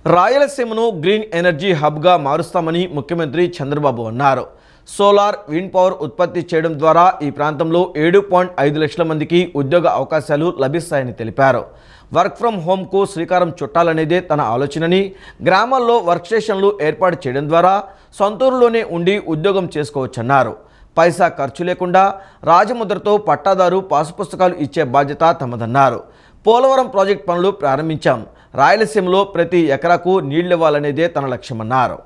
రాయలసీమను green energy హబ్గా మారుస్తామని ముఖ్యమంత్రి చంద్రబాబు అన్నారు. సోలార్, విండ్ పవర్ ఉత్పత్తి చేయడం ద్వారా ఈ ప్రాంతంలో 7.5 లక్షల మందికి ఉద్యోగ అవకాశాలు లభిస్తాయని తెలిపారు. వర్క్ ఫ్రం హోమ్కు శ్రీకారం చుట్టాలనేదే తన ఆలోచనని, గ్రామాల్లో వర్క్ స్టేషన్లు ఏర్పాటు చేయడం ద్వారా సొంతూరులోనే ఉండి ఉద్యోగం చేసుకోవచ్చన్నారు. పైసా ఖర్చు లేకుండా రాజముద్రతో పట్టాదారు పాసు పుస్తకాలు ఇచ్చే బాధ్యత తమదన్నారు. పోలవరం ప్రాజెక్ట్ పనులు ప్రారంభించాం. రాయలసీమలో ప్రతి ఎకరాకు నీళ్లివ్వాలనేదే తన లక్ష్యమన్నారు.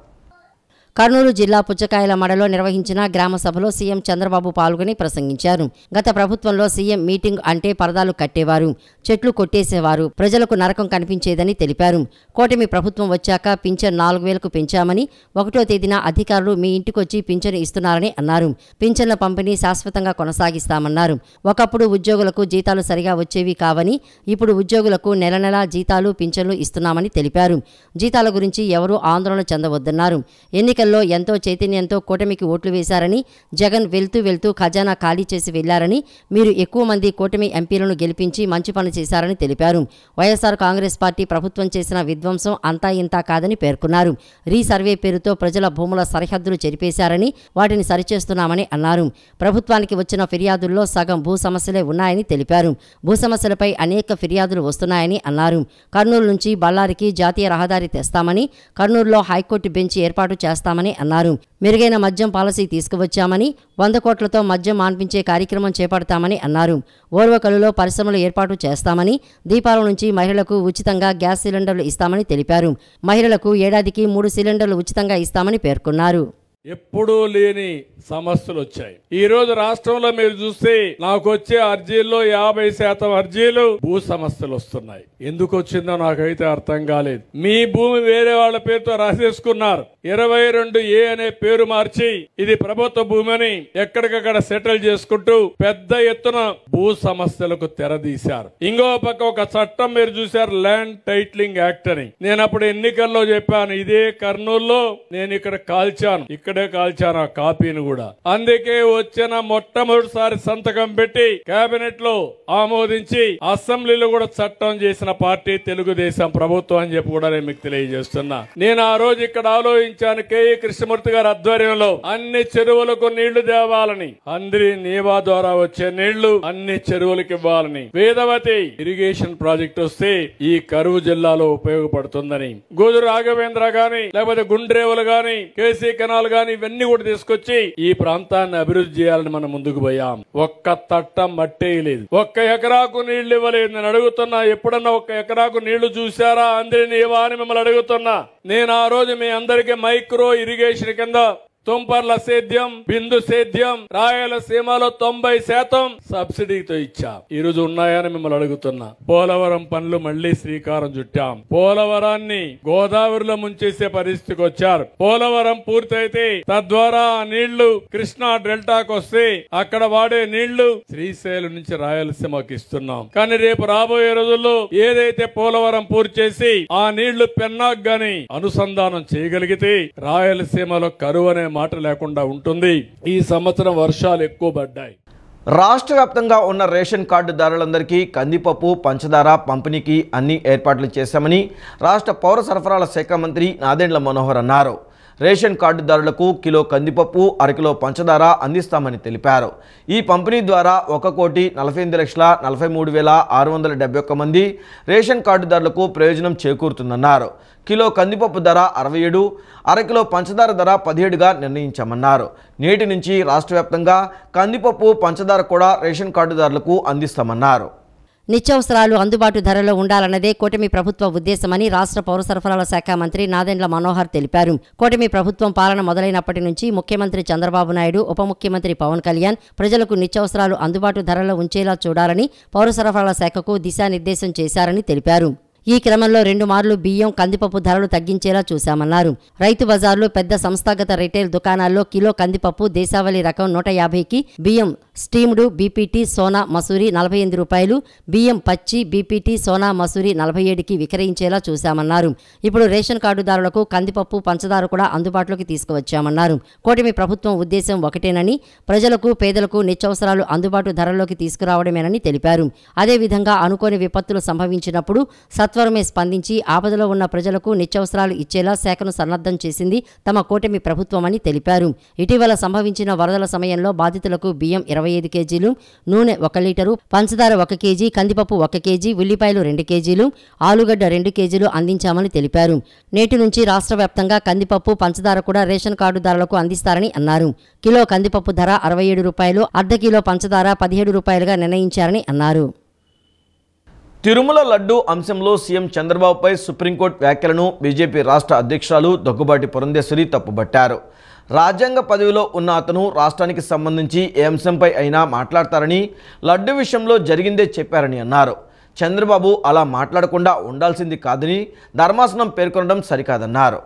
కర్నూలు జిల్లా పుచ్చకాయల మడలో నిర్వహించిన గ్రామ సభలో సీఎం చంద్రబాబు పాల్గొని ప్రసంగించారు. గత ప్రభుత్వంలో సీఎం మీటింగ్ అంటే పరదాలు కట్టేవారు, చెట్లు కొట్టేసేవారు, ప్రజలకు నరకం కనిపించేదని తెలిపారు. కూటమి ప్రభుత్వం వచ్చాక పింఛన్ 4,000కు పెంచామని, 1వ తేదీన అధికారులు మీ ఇంటికొచ్చి పింఛను ఇస్తున్నారని అన్నారు. పింఛన్ల పంపిణీ శాశ్వతంగా కొనసాగిస్తామన్నారు. ఒకప్పుడు ఉద్యోగులకు జీతాలు సరిగా వచ్చేవి కావని, ఇప్పుడు ఉద్యోగులకు నెల నెలా జీతాలు, పింఛన్లు ఇస్తున్నామని తెలిపారు. జీతాల గురించి ఎవరూ ఆందోళన చెందవద్దన్నారు. ఎన్నికల్లో ఎంతో చైతన్యంతో కూటమికి ఓట్లు వేశారని, జగన్ వెళ్తూ ఖజానా ఖాళీ చేసి వెళ్లారని, మీరు ఎక్కువ మంది కూటమి ఎంపీలను గెలిపించి మంచి పని చేశారని తెలిపారు. వైఎస్ఆర్ కాంగ్రెస్ పార్టీ ప్రభుత్వం చేసిన విధ్వంసం అంతా ఇంతా కాదని పేర్కొన్నారు. రీసర్వే పేరుతో ప్రజల భూముల సరిహద్దులు చెరిపేశారని, వాటిని సరిచేస్తున్నామని అన్నారు. ప్రభుత్వానికి వచ్చిన ఫిర్యాదుల్లో సగం భూ సమస్యలే ఉన్నాయని తెలిపారు. భూ సమస్యలపై అనేక ఫిర్యాదులు వస్తున్నాయని అన్నారు. కర్నూలు నుంచి బళ్ళారికి జాతీయ రహదారి తెస్తామని, కర్నూలులో హైకోర్టు బెంచ్ ఏర్పాటు చేస్తామని అన్నారు. మెరుగైన మద్యం పాలసీ తీసుకువచ్చామని, 100 కోట్లతో మద్యం మాన్పించే కార్యక్రమం చేపడతామని అన్నారు. ఓర్వకలులో పరిశ్రమలు ఏర్పాటు చేస్తామని, దీపావళి నుంచి మహిళలకు ఉచితంగా గ్యాస్ సిలిండర్లు ఇస్తామని తెలిపారు. మహిళలకు ఏడాదికి 3 సిలిండర్లు ఉచితంగా ఇస్తామని పేర్కొన్నారు. ఎప్పుడూ లేని సమస్యలు వచ్చాయి. ఈ రోజు రాష్ట్రంలో మీరు చూస్తే నాకు వచ్చే అర్జీల్లో 50% అర్జీలు భూ సమస్యలు వస్తున్నాయి. ఎందుకు వచ్చిందో నాకైతే అర్థం కాలేదు. మీ భూమి వేరే వాళ్ళ పేరుతో రాసేసుకున్నారు. 22A అనే పేరు మార్చి ఇది ప్రభుత్వ భూమి అని ఎక్కడికక్కడ సెటిల్ చేసుకుంటూ పెద్ద ఎత్తున భూ సమస్యలకు తెరదీశారు. ఇంకో పక్క ఒక చట్టం మీరు చూశారు, ల్యాండ్ టైటిలింగ్ యాక్ట్ అని. నేను అప్పుడు ఎన్నికల్లో చెప్పాను, ఇదే కర్నూలులో నేను ఇక్కడ కాల్చాను, ఇక్కడే కాల్చాను ఆ కాపీని కూడా. అందుకే వచ్చిన మొట్టమొదటిసారి సంతకం పెట్టి కేబినెట్ లో ఆమోదించి అసెంబ్లీలో కూడా చట్టం చేసిన పార్టీ తెలుగుదేశం ప్రభుత్వం అని చెప్పి కూడా నేను మీకు తెలియజేస్తున్నా. నేను ఆ రోజు ఇక్కడ ఆలోచించాను, కేఈ కృష్ణమూర్తి గారి ఆధ్వర్యంలో అన్ని చెరువులకు నీళ్లు తేవాలని, అందరి నీవా ద్వారా వచ్చే నీళ్లు అన్ని చెరువులకు ఇవ్వాలని, వేదవతి ఇరిగేషన్ ప్రాజెక్ట్ వస్తే ఈ కరువు జిల్లాలో ఉపయోగపడుతుందని, గోదు రాఘవేంద్ర గాని లేకపోతే గుండ్రేవులు గాని, కేసీ కెనాల్ గాని ఇవన్నీ కూడా తీసుకొచ్చి ఈ ప్రాంతాన్ని అభివృద్ధి చేయాలని మనం ముందుకు పోయాం. ఒక్క తట్ట మట్టేయలేదు, 1 ఎకరాకు నీళ్లు ఇవ్వలేదు. నేను అడుగుతున్నా, ఎప్పుడన్నా 1 ఎకరాకు నీళ్లు చూశారా అందరి నీవా అని మిమ్మల్ని అడుగుతున్నా. నేను ఆ రోజు మీ అందరికీ మైక్రో ఇరిగేషన్ కింద తుంపర్ల సేద్యం, బిందు సేద్యం రాయలసీమలో 90% సబ్సిడీతో ఇచ్చాం. ఈ రోజు ఉన్నాయని మిమ్మల్ని అడుగుతున్నా. పోలవరం పనులు మళ్లీ శ్రీకారం చుట్టాం. పోలవరాన్ని గోదావరిలో ముంచేసే పరిస్థితికి వచ్చారు. పోలవరం పూర్తయితే తద్వారా నీళ్లు కృష్ణా డెల్టాకు వస్తే అక్కడ వాడే నీళ్లు శ్రీశైలం నుంచి రాయలసీమకి ఇస్తున్నాం. కానీ రేపు రాబోయే రోజుల్లో ఏదైతే పోలవరం పూర్తి చేసి ఆ నీళ్లు పెన్నాకు గాని అనుసంధానం చేయగలిగితే రాయలసీమలో కరువు అనే మాట లేకుండా ఉంటుంది. ఈ సంవత్సరం వర్షాలు ఎక్కువ పడ్డాయి. రాష్ట్ర వ్యాప్తంగా ఉన్న రేషన్ కార్డుదారులందరికీ కందిపప్పు, పంచదార పంపిణీకి అన్ని ఏర్పాట్లు చేశామని రాష్ట్ర పౌర సరఫరాల శాఖ మంత్రి నాదెండ్ల మనోహర్ అన్నారు. రేషన్ కార్డుదారులకు కిలో కందిపప్పు, అరకిలో పంచదార అందిస్తామని తెలిపారు. ఈ పంపిణీ ద్వారా 1,48,43,671 మంది రేషన్ కార్డుదారులకు ప్రయోజనం చేకూరుతుందన్నారు. కిలో కందిపప్పు ధర 67, అరకిలో పంచదార ధర 17గా నిర్ణయించామన్నారు. నేటి నుంచి రాష్ట్ర వ్యాప్తంగా కందిపప్పు, పంచదార కూడా రేషన్ కార్డుదారులకు అందిస్తామన్నారు. నిత్యావసరాలు అందుబాటు ధరలో ఉండాలన్నదే కూటమి ప్రభుత్వ ఉద్దేశమని రాష్ట్ర పౌర సరఫరాల శాఖ మంత్రి నాదెండ్ల మనోహర్ తెలిపారు. కూటమి ప్రభుత్వం పాలన మొదలైనప్పటి నుంచి ముఖ్యమంత్రి చంద్రబాబు నాయుడు, ఉప ముఖ్యమంత్రి పవన్ కళ్యాణ్ ప్రజలకు నిత్యావసరాలు అందుబాటు ధరలో ఉంచేలా చూడాలని పౌర సరఫరాల శాఖకు దిశానిర్దేశం చేశారని తెలిపారు. ఈ క్రమంలో 2 మార్లు బియ్యం, కందిపప్పు ధరలు తగ్గించేలా చూశామన్నారు. రైతు బజార్లు, పెద్ద సంస్థాగత రిటైల్ దుకాణాల్లో కిలో కందిపప్పు దేశావళి రకం 150కి, బియ్యం స్టీమ్డ్ బీపీటీ సోనా మసూరి 48 రూపాయలు, బియ్యం పచ్చి బీపీటీ సోనా మసూరి 47కి విక్రయించేలా చూశామన్నారు. ఇప్పుడు రేషన్ కార్డుదారులకు కందిపప్పు పంచదార కూడా అందుబాటులోకి తీసుకువచ్చామన్నారు. కూటమి ప్రభుత్వం ఉద్దేశం ఒకటేనని, ప్రజలకు పేదలకు నిత్యావసరాలు అందుబాటు ధరల్లోకి తీసుకురావడమేనని తెలిపారు. అదేవిధంగా అనుకోని విపత్తులు సంభవించినప్పుడు సత్వరమే స్పందించి ఆపదలో ఉన్న ప్రజలకు నిత్యావసరాలు ఇచ్చేలా శాఖను సన్నద్ధం చేసింది తమ కూటమి ప్రభుత్వమని తెలిపారు. ఇటీవల సంభవించిన వరదల సమయంలో బాధితులకు బియ్యం 25 కేజీలు, నూనె 1 లీటరు, పంచదార 1 కేజీ, కందిపప్పు 1 కేజీ, ఉల్లిపాయలు 2 కేజీలు, ఆలుగడ్డ 2 కేజీలు అందించామని తెలిపారు. నేటి నుంచి రాష్ట్ర వ్యాప్తంగా కందిపప్పు పంచదార కూడా రేషన్ కార్డుదారులకు అందిస్తారని అన్నారు. కిలో కందిపప్పు ధర 67 రూపాయలు, అర్ధ కిలో పంచదార 17 రూపాయలుగా నిర్ణయించారని అన్నారు. తిరుమల లడ్డు అంశంలో సీఎం చంద్రబాబుపై సుప్రీంకోర్టు వ్యాఖ్యలను బీజేపీ రాష్ట్ర అధ్యక్షురాలు దగ్గుబాటి పురంధేశ్వరి తప్పుబట్టారు. రాజ్యాంగ పదవిలో ఉన్న అతను రాష్ట్రానికి సంబంధించి ఏ అంశంపై అయినా మాట్లాడతారని, లడ్డు విషయంలో జరిగిందే చెప్పారని అన్నారు. చంద్రబాబు అలా మాట్లాడకుండా ఉండాల్సింది కాదని ధర్మాసనం పేర్కొనడం సరికాదన్నారు.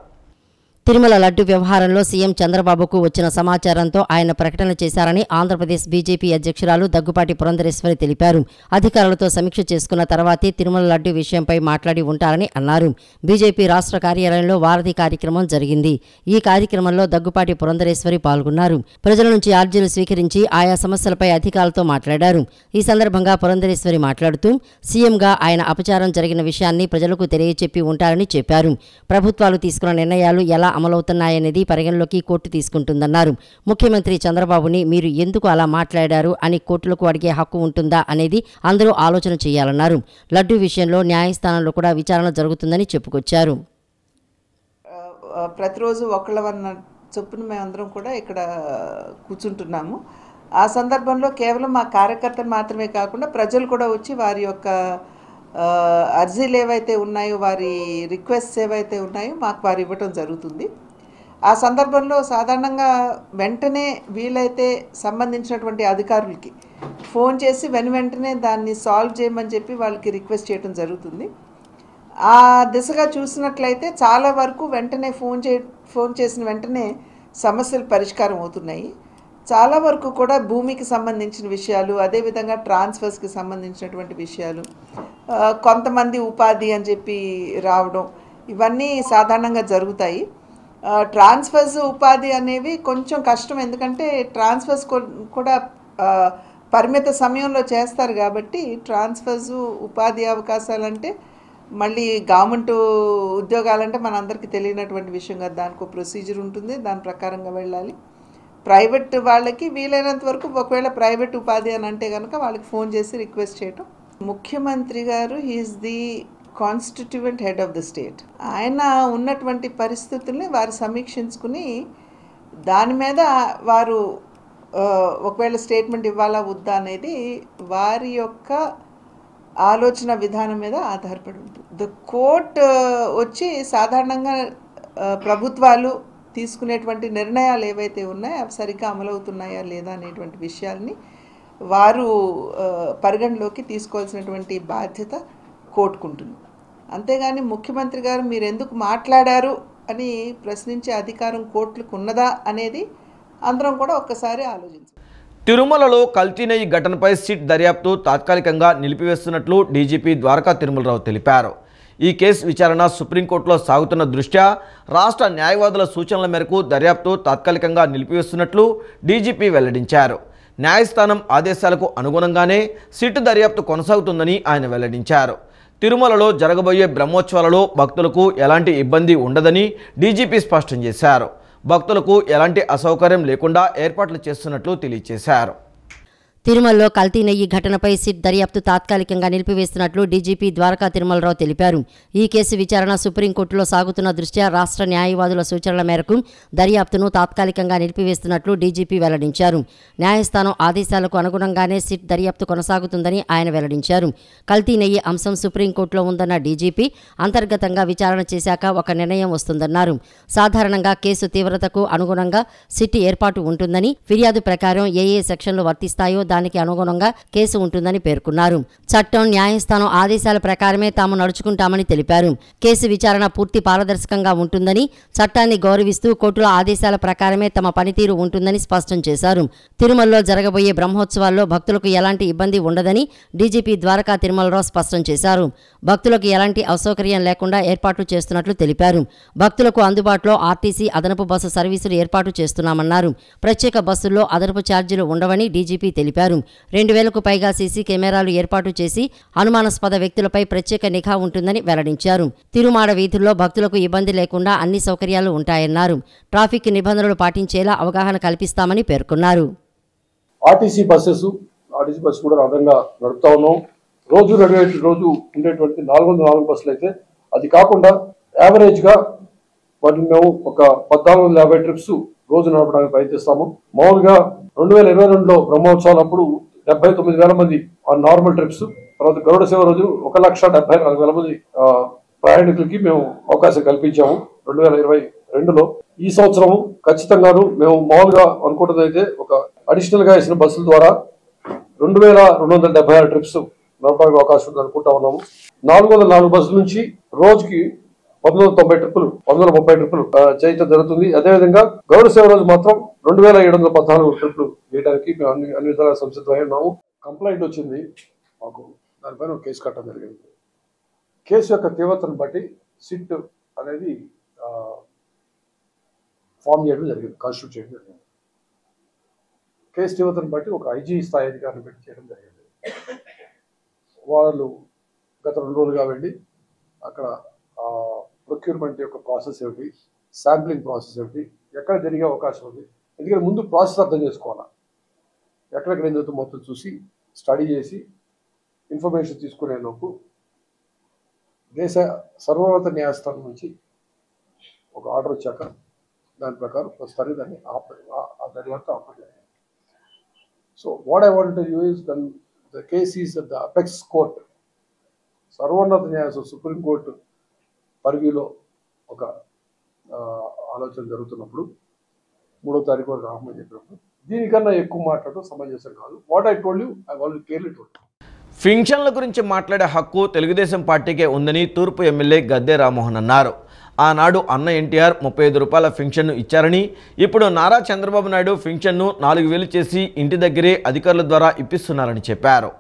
తిరుమల లడ్డు వ్యవహారంలో సీఎం చంద్రబాబుకు వచ్చిన సమాచారంతో ఆయన ప్రకటన చేశారని ఆంధ్రప్రదేశ్ బీజేపీ అధ్యక్షురాలు దగ్గుపాటి పురంధరేశ్వరి తెలిపారు. అధికారులతో సమీక్ష చేసుకున్న తర్వాతే తిరుమల లడ్డు విషయంపై మాట్లాడి ఉంటారని అన్నారు. బీజేపీ రాష్ట్ర కార్యాలయంలో వారధి కార్యక్రమం జరిగింది. ఈ కార్యక్రమంలో దగ్గుపాటి పురంధరేశ్వరి పాల్గొన్నారు. ప్రజల నుంచి అర్జీలు స్వీకరించి ఆయా సమస్యలపై అధికారులతో మాట్లాడారు. ఈ సందర్భంగా పురంధరేశ్వరి మాట్లాడుతూ సీఎంగా ఆయన అపచారం జరిగిన విషయాన్ని ప్రజలకు తెలియచెప్పి ఉంటారని చెప్పారు. ప్రభుత్వాలు తీసుకున్న నిర్ణయాలు ఎలా అమలవుతున్నాయనేది పరిగణలోకి కోర్టు తీసుకుంటుందన్నారు. ముఖ్యమంత్రి చంద్రబాబుని మీరు ఎందుకు అలా మాట్లాడారు అని కోర్టులకు అడిగే హక్కు ఉంటుందా అనేది అందరూ ఆలోచన చేయాలన్నారు. లడ్డు విషయంలో న్యాయస్థానంలో కూడా విచారణ జరుగుతుందని చెప్పుకొచ్చారు. ప్రతిరోజు ఒకళ్ళవన్న చొప్పున మేమందరం కూడా ఇక్కడ కూర్చుంటున్నాము. ఆ సందర్భంలో కేవలం మా కార్యకర్తలు మాత్రమే కాకుండా ప్రజలు కూడా వచ్చి వారి యొక్క అర్జీలు ఏవైతే ఉన్నాయో, వారి రిక్వెస్ట్స్ ఏవైతే ఉన్నాయో మాకు వారు ఇవ్వటం జరుగుతుంది. ఆ సందర్భంలో సాధారణంగా వెంటనే వీలైతే సంబంధించినటువంటి అధికారులకి ఫోన్ చేసి వెంటనే దాన్ని సాల్వ్ చేయమని చెప్పి వాళ్ళకి రిక్వెస్ట్ చేయడం జరుగుతుంది. ఆ దిశగా చూసినట్లయితే చాలా వరకు వెంటనే ఫోన్ చేసిన వెంటనే సమస్యలు పరిష్కారం అవుతున్నాయి. చాలా వరకు కూడా భూమికి సంబంధించిన విషయాలు, అదేవిధంగా ట్రాన్స్ఫర్స్కి సంబంధించినటువంటి విషయాలు, కొంతమంది ఉపాధి అని చెప్పి రావడం, ఇవన్నీ సాధారణంగా జరుగుతాయి. ట్రాన్స్ఫర్స్ ఉపాధి అనేవి కొంచెం కష్టం, ఎందుకంటే ట్రాన్స్ఫర్స్ కూడా పరిమిత సమయంలో చేస్తారు కాబట్టి ట్రాన్స్ఫర్స్ ఉపాధి అవకాశాలంటే మళ్ళీ గవర్నమెంట్ ఉద్యోగాలంటే మనందరికీ తెలియనటువంటి విషయం కదా, దానికి ఒక ప్రొసీజర్ ఉంటుంది, దాని ప్రకారంగా వెళ్ళాలి. ప్రైవేట్ వాళ్ళకి వీలైనంత వరకు ఒకవేళ ప్రైవేట్ ఉపాధి అని అంటే కనుక వాళ్ళకి ఫోన్ చేసి రిక్వెస్ట్ చేయటం. ముఖ్యమంత్రి గారు he is the constituent head of the state. ఆయన ఉన్నటువంటి పరిస్థితుల్ని వారు సమీక్షించుకుని దాని మీద వారు ఒకవేళ స్టేట్మెంట్ ఇవ్వాలా వద్దా అనేది వారి యొక్క ఆలోచన విధానం మీద ఆధారపడి ఉంటుంది. ద కోర్ట్ వచ్చి సాధారణంగా ప్రభుత్వాలు తీసుకునేటువంటి నిర్ణయాలు ఏవైతే ఉన్నాయో అవి సరిగ్గా అమలవుతున్నాయా లేదా అనేటువంటి విషయాల్ని వారు పరిగణలోకి తీసుకోవాల్సినటువంటి బాధ్యత కోర్టుకుంటుంది. అంతేగాని ముఖ్యమంత్రి గారు మీరు ఎందుకు మాట్లాడారు అని ప్రశ్నించే అధికారం కోర్టులకు ఉన్నదా అనేది అందరం కూడా ఒక్కసారి ఆలోచించాలి. తిరుమలలో కల్తీ నెయ్యి ఘటనపై సిట్ దర్యాప్తు తాత్కాలికంగా నిలిపివేస్తున్నట్లు డీజీపీ ద్వారకా తిరుమలరావు తెలిపారు. ఈ కేసు విచారణ సుప్రీంకోర్టులో సాగుతున్న దృష్ట్యా రాష్ట్ర న్యాయవాదుల సూచనల మేరకు దర్యాప్తు తాత్కాలికంగా నిలిపివేస్తున్నట్లు డీజీపీ వెల్లడించారు. న్యాయస్థానం ఆదేశాలకు అనుగుణంగానే సిట్ దర్యాప్తు కొనసాగుతుందని ఆయన వెల్లడించారు. తిరుమలలో జరగబోయే బ్రహ్మోత్సవాలలో భక్తులకు ఎలాంటి ఇబ్బంది ఉండదని డీజీపీ స్పష్టం చేశారు. భక్తులకు ఎలాంటి అసౌకర్యం లేకుండా ఏర్పాట్లు చేస్తున్నట్లు తెలియజేశారు. తిరుమలలో కల్తీ నెయ్యి ఘటనపై సిట్ దర్యాప్తు తాత్కాలికంగా నిలిపివేస్తున్నట్లు డీజీపీ ద్వారకా తిరుమలరావు తెలిపారు. ఈ కేసు విచారణ సుప్రీంకోర్టులో సాగుతున్న దృష్ట్యా రాష్ట్ర న్యాయవాదుల సూచనల మేరకు దర్యాప్తును తాత్కాలికంగా నిలిపివేస్తున్నట్లు డీజీపీ వెల్లడించారు. న్యాయస్థానం ఆదేశాలకు అనుగుణంగానే సిట్ దర్యాప్తు కొనసాగుతుందని ఆయన వెల్లడించారు. కల్తీ నెయ్యి అంశం సుప్రీంకోర్టులో ఉందన్న డీజీపీ అంతర్గతంగా విచారణ చేశాక ఒక నిర్ణయం వస్తుందన్నారు. సాధారణంగా కేసు తీవ్రతకు అనుగుణంగా సిట్ ఏర్పాటు ఉంటుందని, ఫిర్యాదు ప్రకారం ఏ సెక్షన్లు వర్తిస్తాయో దాని చట్టానికి అనుగుణంగా కేసు ఉంటుందని పేర్కొన్నారు. చట్టం, న్యాయస్థానం ఆదేశాల ప్రకారమే తాము నడుచుకుంటామని తెలిపారు. కేసు విచారణ పూర్తి పారదర్శకంగా ఉంటుందని, చట్టాన్ని గౌరవిస్తూ కోర్టుల ఆదేశాల ప్రకారమే తమ పనితీరు ఉంటుందని స్పష్టం చేశారు. తిరుమలలో జరగబోయే బ్రహ్మోత్సవాల్లో భక్తులకు ఎలాంటి ఇబ్బంది ఉండదని డీజీపీ ద్వారకా తిరుమలరావు స్పష్టం చేశారు. భక్తులకు ఎలాంటి అసౌకర్యం లేకుండా ఏర్పాట్లు చేస్తున్నట్లు తెలిపారు. భక్తులకు అందుబాటులో ఆర్టీసీ అదనపు బస్సు సర్వీసులు ఏర్పాటు చేస్తున్నామన్నారు. ప్రత్యేక బస్సుల్లో అదనపు ఛార్జీలు ఉండవని డీజీపీ తెలిపారు. 2000కు పైగా సీసీ కెమెరాలు ఏర్పాటు చేసి అనుమానాస్పద వ్యక్తులపై ప్రత్యేక నిఘా ఉంటుందని వెల్లడించారు. తిరుమాడ వీధుల్లో భక్తులకు ఇబ్బంది లేకుండా అన్ని సౌకర్యాలు ఉంటాయన్నారు. ట్రాఫిక్ నిబంధనలు పాటించేలా అవగాహన కల్పిస్తామని పేర్కొన్నారు. ఆర్టీసీ బస్సు కూడా అదనంగా నడుపుతా ఉన్నాం. రోజు ఉండేటువంటి 404 బస్సులు అయితే అది కాకుండా యావరేజ్గా వాటిని మేము ఒక 1450 ట్రిప్స్ రోజు నడపడానికి ప్రయత్నిస్తాము. మామూలుగా 2022లో బ్రహ్మోత్సవాలప్పుడు 79,000 మంది నార్మల్ ట్రిప్స్, తర్వాత గరుడ సేవ రోజు 1,74,000 మంది ప్రయాణికులకి మేము అవకాశం కల్పించాము 2022లో. ఈ సంవత్సరం ఖచ్చితంగాను మేము మామూలుగా అనుకుంటుంది అయితే ఒక అడిషనల్ గా వేసిన బస్సుల ద్వారా 2,276 ట్రిప్స్ నడపడానికి అవకాశం ఉంది అనుకుంటా ఉన్నాము. 404 బస్సుల నుంచి రోజుకి 1,930 ట్రిప్పులు చేయటం జరుగుతుంది. అదేవిధంగా గౌరవ సేవ రోజు మాత్రం 2,714 ట్రిప్పులు చేయడానికి మేము అన్ని విధాలుగా సంసిద్ధమై ఉన్నాము. కంప్లైంట్ వచ్చింది మాకు, దానిపైన ఒక కేసు కట్టడం జరిగింది. కేసు యొక్క తీవ్రతను బట్టి సిట్ అనేది ఫామ్ చేయడం జరిగింది, కాన్స్టిట్యూట్ చేయడం జరిగింది. కేసు తీవ్రతను బట్టి ఒక ఐజీ స్థాయి అధికారిని పెట్టి చేయడం జరిగింది. వాళ్ళు గత 2 రోజులుగా వెళ్ళి అక్కడ ప్రొక్యూర్మెంట్ యొక్క ప్రాసెస్ ఏమిటి, శాంప్లింగ్ ప్రాసెస్ ఏమిటి, ఎక్కడ జరిగే అవకాశం ఉంది, ఎందుకంటే ముందు ప్రాసెస్ అర్థం చేసుకోవాలా, ఎక్కడెక్కడ ఏం జరుగుతుందో మొత్తం చూసి స్టడీ చేసి ఇన్ఫర్మేషన్ తీసుకునేందుకు దేశ సర్వోన్నత న్యాయస్థానం నుంచి ఒక ఆర్డర్ వచ్చాక దాని ప్రకారం ప్రస్తుతానికి దాన్ని దర్యాప్తు ఆపలేదు. So what I want to you is the case is at the apex court, సర్వోన్నత న్యాయస్థానం సుప్రీంకోర్టు పరిధిలో ఒక ఆలోచన జరుగుతున్నప్పుడు 3వ తారీఖు వరకు ఆహ్వానం చెప్పినప్పుడు దీనికన్నా ఎక్కువ మాట్లాడటం సమంజసం కాదు. What I told you I already clearly told. పింఛన్ల గురించి మాట్లాడే హక్కు తెలుగుదేశం పార్టీకే ఉందని తూర్పు ఎమ్మెల్యే గద్దె రామ్మోహన్ అన్నారు. ఆనాడు అన్న ఎన్టీఆర్ 35 రూపాయల పింఛన్ను ఇచ్చారని, ఇప్పుడు నారా చంద్రబాబు నాయుడు పింఛన్ను 4,000 చేసి ఇంటి దగ్గరే అధికారుల ద్వారా ఇప్పిస్తున్నారని చెప్పారు.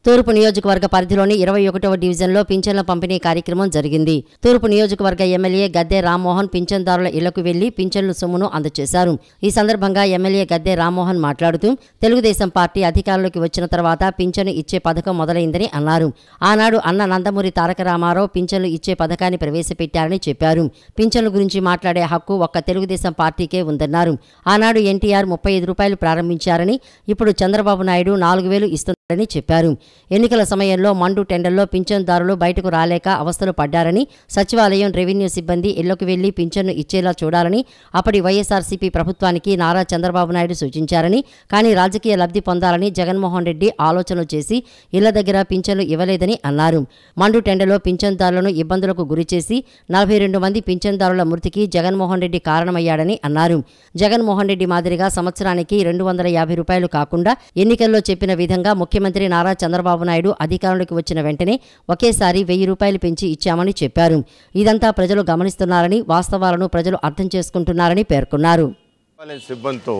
తూర్పు నియోజకవర్గ పరిధిలోని 21వ డివిజన్లో పింఛన్ల పంపిణీ కార్యక్రమం జరిగింది. తూర్పు నియోజకవర్గ ఎమ్మెల్యే గద్దె రామ్మోహన్ పింఛన్దారుల ఇళ్లకు వెళ్లి పింఛన్ల సొమ్మును అందజేశారు. ఈ సందర్భంగా ఎమ్మెల్యే గద్దె రామ్మోహన్ మాట్లాడుతూ తెలుగుదేశం పార్టీ అధికారంలోకి వచ్చిన తర్వాత పింఛను ఇచ్చే పథకం మొదలైందని అన్నారు. ఆనాడు అన్న నందమూరి తారక రామారావు పింఛన్లు ఇచ్చే పథకాన్ని ప్రవేశపెట్టారని చెప్పారు. పింఛన్ల గురించి మాట్లాడే హక్కు ఒక్క తెలుగుదేశం పార్టీకే ఉందన్నారు. ఆనాడు ఎన్టీఆర్ 35 రూపాయలు ప్రారంభించారని, ఇప్పుడు చంద్రబాబు నాయుడు 4,000 ఇస్తున్నారని చెప్పారు. ఎన్నికల సమయంలో మండు టెండర్లో పింఛన్దారులు బయటకు రాలేక అవస్థలు పడ్డారని, సచివాలయం, రెవెన్యూ సిబ్బంది ఇళ్లకు వెళ్లి పింఛన్ను ఇచ్చేలా చూడాలని అప్పటి వైఎస్ఆర్సీపీ ప్రభుత్వానికి నారా చంద్రబాబు నాయుడు సూచించారని, కానీ రాజకీయ లబ్ధి పొందాలని జగన్మోహన్ రెడ్డి ఆలోచనలు చేసి ఇళ్ల దగ్గర పింఛన్లు ఇవ్వలేదని అన్నారు. మండు టెండర్లో పింఛన్దారులను ఇబ్బందులకు గురిచేసి 42 మంది పింఛన్దారుల మృతికి జగన్మోహన్ రెడ్డి కారణమయ్యాడని అన్నారు. జగన్మోహన్ రెడ్డి మాదిరిగా సంవత్సరానికి 250 రూపాయలు కాకుండా ఎన్నికల్లో చెప్పిన విధంగా ముఖ్యమంత్రి నారా చంద్రబాబు నాయుడు అధికారంలోకి వచ్చిన వెంటనే ఒకేసారి 1000 రూపాయలు పెంచి ఇచ్చామని చెప్పారు. ఇదంతా ప్రజలు గమనిస్తున్నారని, వాస్తవాలను ప్రజలు అర్థం చేసుకుంటున్నారని పేర్కొన్నారు. సిబ్బందితో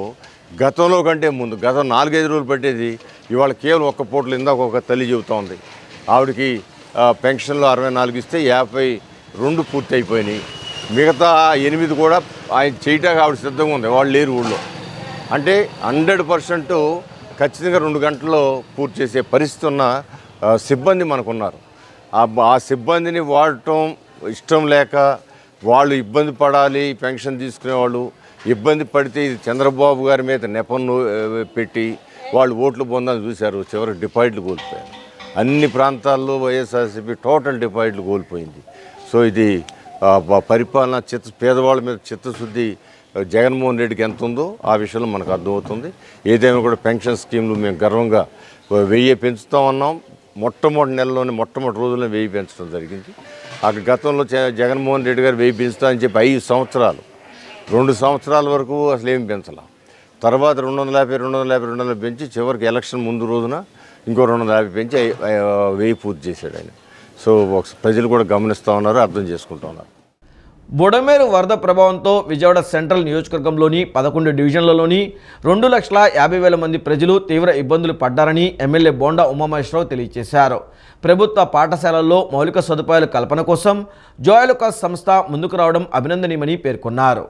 గతంలో కంటే ముందు గత 4-5 రోజులు పట్టేది ఇవాళ కేవలం ఒక్క పూటలు ఇందాక ఒక తల్లి చెబుతూ ఉంది. ఆవిడకి పెన్షన్లో 64 ఇస్తే 52 పూర్తి అయిపోయినాయి. మిగతా 8 కూడా ఆయన చేయటానికి ఆవిడ సిద్ధంగా ఉంది. వాళ్ళు లేరు ఊళ్ళో. అంటే 100% ఖచ్చితంగా 2 గంటల్లో పూర్తి చేసే పరిస్థితి ఉన్న సిబ్బంది మనకున్నారు. ఆ సిబ్బందిని వాడటం ఇష్టం లేక వాళ్ళు ఇబ్బంది పడాలి, పెన్షన్ తీసుకునేవాళ్ళు ఇబ్బంది పడితే ఇది చంద్రబాబు గారి మీద నెపం పెట్టి వాళ్ళు ఓట్లు పొందాలని చూశారు. చివరికి డిపాజిట్లు కోల్పోయారు. అన్ని ప్రాంతాల్లో వైఎస్ఆర్సీపీ టోటల్ డిపాజిట్లు కోల్పోయింది. సో ఇది పరిపాలన పేదవాళ్ళ మీద చిత్తశుద్ధి జగన్మోహన్ రెడ్డికి ఎంత ఉందో ఆ విషయంలో మనకు అర్థమవుతుంది. ఏదైనా కూడా పెన్షన్ స్కీమ్లు మేము గర్వంగా 1000 పెంచుతూ ఉన్నాం. మొట్టమొదటి నెలలోనే మొట్టమొదటి రోజుల్లో 1000 పెంచడం జరిగింది. అక్కడ గతంలో జగన్మోహన్ రెడ్డి గారు 1000 పెంచుతా అని చెప్పి 5 సంవత్సరాలు 2 సంవత్సరాల వరకు అసలు ఏమి పెంచాల. తర్వాత 250 పెంచి చివరికి ఎలక్షన్ ముందు రోజున ఇంకో 250 పెంచి 1000 పూర్తి చేశాడు ఆయన. సో ప్రజలు కూడా గమనిస్తూ ఉన్నారు, అర్థం చేసుకుంటూ ఉన్నారు. బుడమేరు వరద ప్రభావంతో విజయవాడ సెంట్రల్ నియోజకవర్గంలోని 11 డివిజన్లలోని 2,50,000 మంది ప్రజలు తీవ్ర ఇబ్బందులు పడ్డారని ఎమ్మెల్యే బోండా ఉమామహేశ్వరరావు తెలియజేశారు. ప్రభుత్వ పాఠశాలల్లో మౌలిక సదుపాయాల కల్పన కోసం జోయలుకాస్ సంస్థ ముందుకు రావడం అభినందనీయమని పేర్కొన్నారు.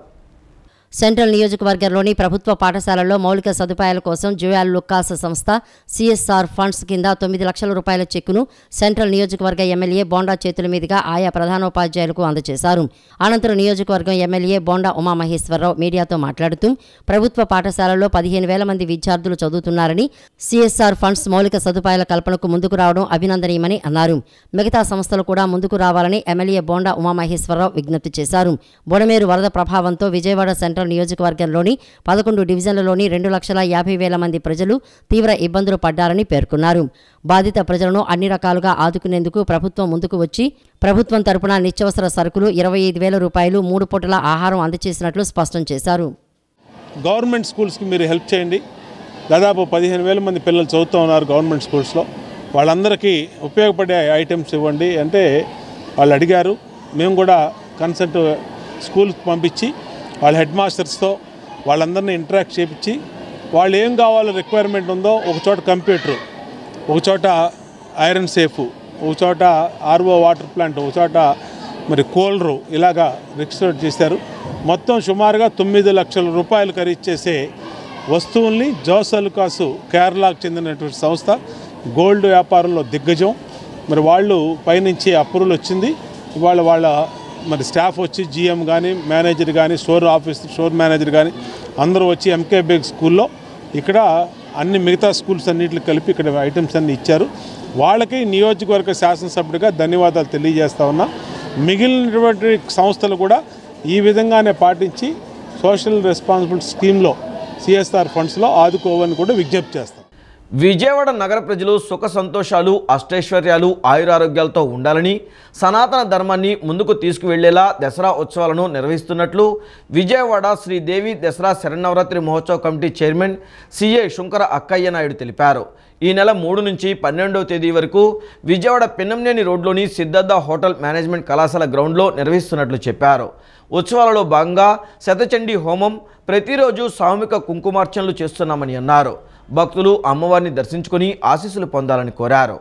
సెంట్రల్ నియోజకవర్గంలోని ప్రభుత్వ పాఠశాలల్లో మౌలిక సదుపాయాల కోసం జోయల్ లుకాస్ సంస్థ CSR ఫండ్స్ కింద 9 లక్షల రూపాయల చెక్కును సెంట్రల్ నియోజకవర్గ ఎమ్మెల్యే బోండా చేతుల మీదుగా ఆయా ప్రధానోపాధ్యాయులకు అందజేశారు. అనంతరం నియోజకవర్గం ఎమ్మెల్యే బోండా ఉమామహేశ్వరరావు మీడియాతో మాట్లాడుతూ ప్రభుత్వ పాఠశాలల్లో 15,000 మంది విద్యార్థులు చదువుతున్నారని CSR ఫండ్స్ మౌలిక సదుపాయాల కల్పనకు ముందుకు రావడం అభినందనీయమని అన్నారు. మిగతా సంస్థలు కూడా ముందుకు రావాలని ఎమ్మెల్యే బోండా ఉమామహేశ్వరరావు విజ్ఞప్తి చేశారు. బుడమేరు వరద ప్రభావంతో విజయవాడ సెంట్రల్ నియోజకవర్గంలోని 11 డివిజన్లలోని 2,50,000 మంది ప్రజలు తీవ్ర ఇబ్బందులు పడ్డారని పేర్కొన్నారు. బాధిత ప్రజలను అన్ని రకాలుగా ఆదుకునేందుకు ప్రభుత్వం ముందుకు వచ్చి ప్రభుత్వం తరపున నిత్యావసర సరుకులు 25,000 రూపాయలు 3 పూటల ఆహారం అందజేసినట్లు స్పష్టం చేశారు. గవర్నమెంట్ స్కూల్స్కి మీరు హెల్ప్ చేయండి. దాదాపు 15,000 మంది పిల్లలు చదువుతూ ఉన్నారు గవర్నమెంట్ స్కూల్స్లో. వాళ్ళందరికీ ఉపయోగపడే ఐటమ్స్ ఇవ్వండి అంటే వాళ్ళు అడిగారు. మేము కూడా కన్సల్ట్ స్కూల్కి పంపించి వాళ్ళ హెడ్ మాస్టర్స్తో వాళ్ళందరినీ ఇంటరాక్ట్ చేయించి వాళ్ళు ఏం కావాలో రిక్వైర్మెంట్ ఉందో ఒక చోట కంప్యూటర్, ఒక చోట ఐరన్ సేఫ్, ఒక చోట RO వాటర్ ప్లాంట్, ఒక చోట మరి కోల్రు ఇలాగా రిజిస్టర్ చేశారు. మొత్తం సుమారుగా 9 లక్షల రూపాయలు ఖరీదు చేసే వస్తువుల్ని జోసలుకాసు కేరళకు చెందినటువంటి సంస్థ, గోల్డ్ వ్యాపారంలో దిగ్గజం. మరి వాళ్ళు పైనుంచి అప్రూవల్ వచ్చింది. ఇవాళ వాళ్ళ మరి స్టాఫ్ వచ్చి GM కానీ మేనేజర్ కానీ స్టోర్ మేనేజర్ కానీ అందరూ వచ్చి MKBG స్కూల్లో ఇక్కడ అన్ని మిగతా స్కూల్స్ అన్నింటికి కలిపి ఇక్కడ ఐటమ్స్ అన్ని ఇచ్చారు. వాళ్ళకి నియోజకవర్గ శాసనసభ్యుడిగా ధన్యవాదాలు తెలియజేస్తా ఉన్నా. మిగిలినటువంటి సంస్థలు కూడా ఈ విధంగానే పాటించి సోషల్ రెస్పాన్సిబిలిటీ స్కీమ్లో CSR ఫండ్స్లో ఆదుకోవని కూడా విజ్ఞప్తి చేస్తాం. విజయవాడ నగర ప్రజలు సుఖ సంతోషాలు, అష్టైశ్వర్యాలు, ఆయురారోగ్యాలతో ఉండాలని, సనాతన ధర్మాన్ని ముందుకు తీసుకువెళ్లేలా దసరా ఉత్సవాలను నిర్వహిస్తున్నట్లు విజయవాడ శ్రీదేవి దసరా శరన్నవరాత్రి మహోత్సవ కమిటీ చైర్మన్ CA శుంకర అక్కయ్య నాయుడు తెలిపారు. ఈ నెల 3 నుంచి 12వ తేదీ వరకు విజయవాడ పిన్నంనేని రోడ్లోని సిద్ధార్థ హోటల్ మేనేజ్మెంట్ కళాశాల గ్రౌండ్లో నిర్వహిస్తున్నట్లు చెప్పారు. ఉత్సవాలలో భాగంగా శతచండీ హోమం, ప్రతిరోజు సామూహిక కుంకుమార్చనలు చేస్తున్నామని అన్నారు. భక్తులు అమ్మవారిని దర్శించుకుని ఆశీస్సులు పొందాలని కోరారు.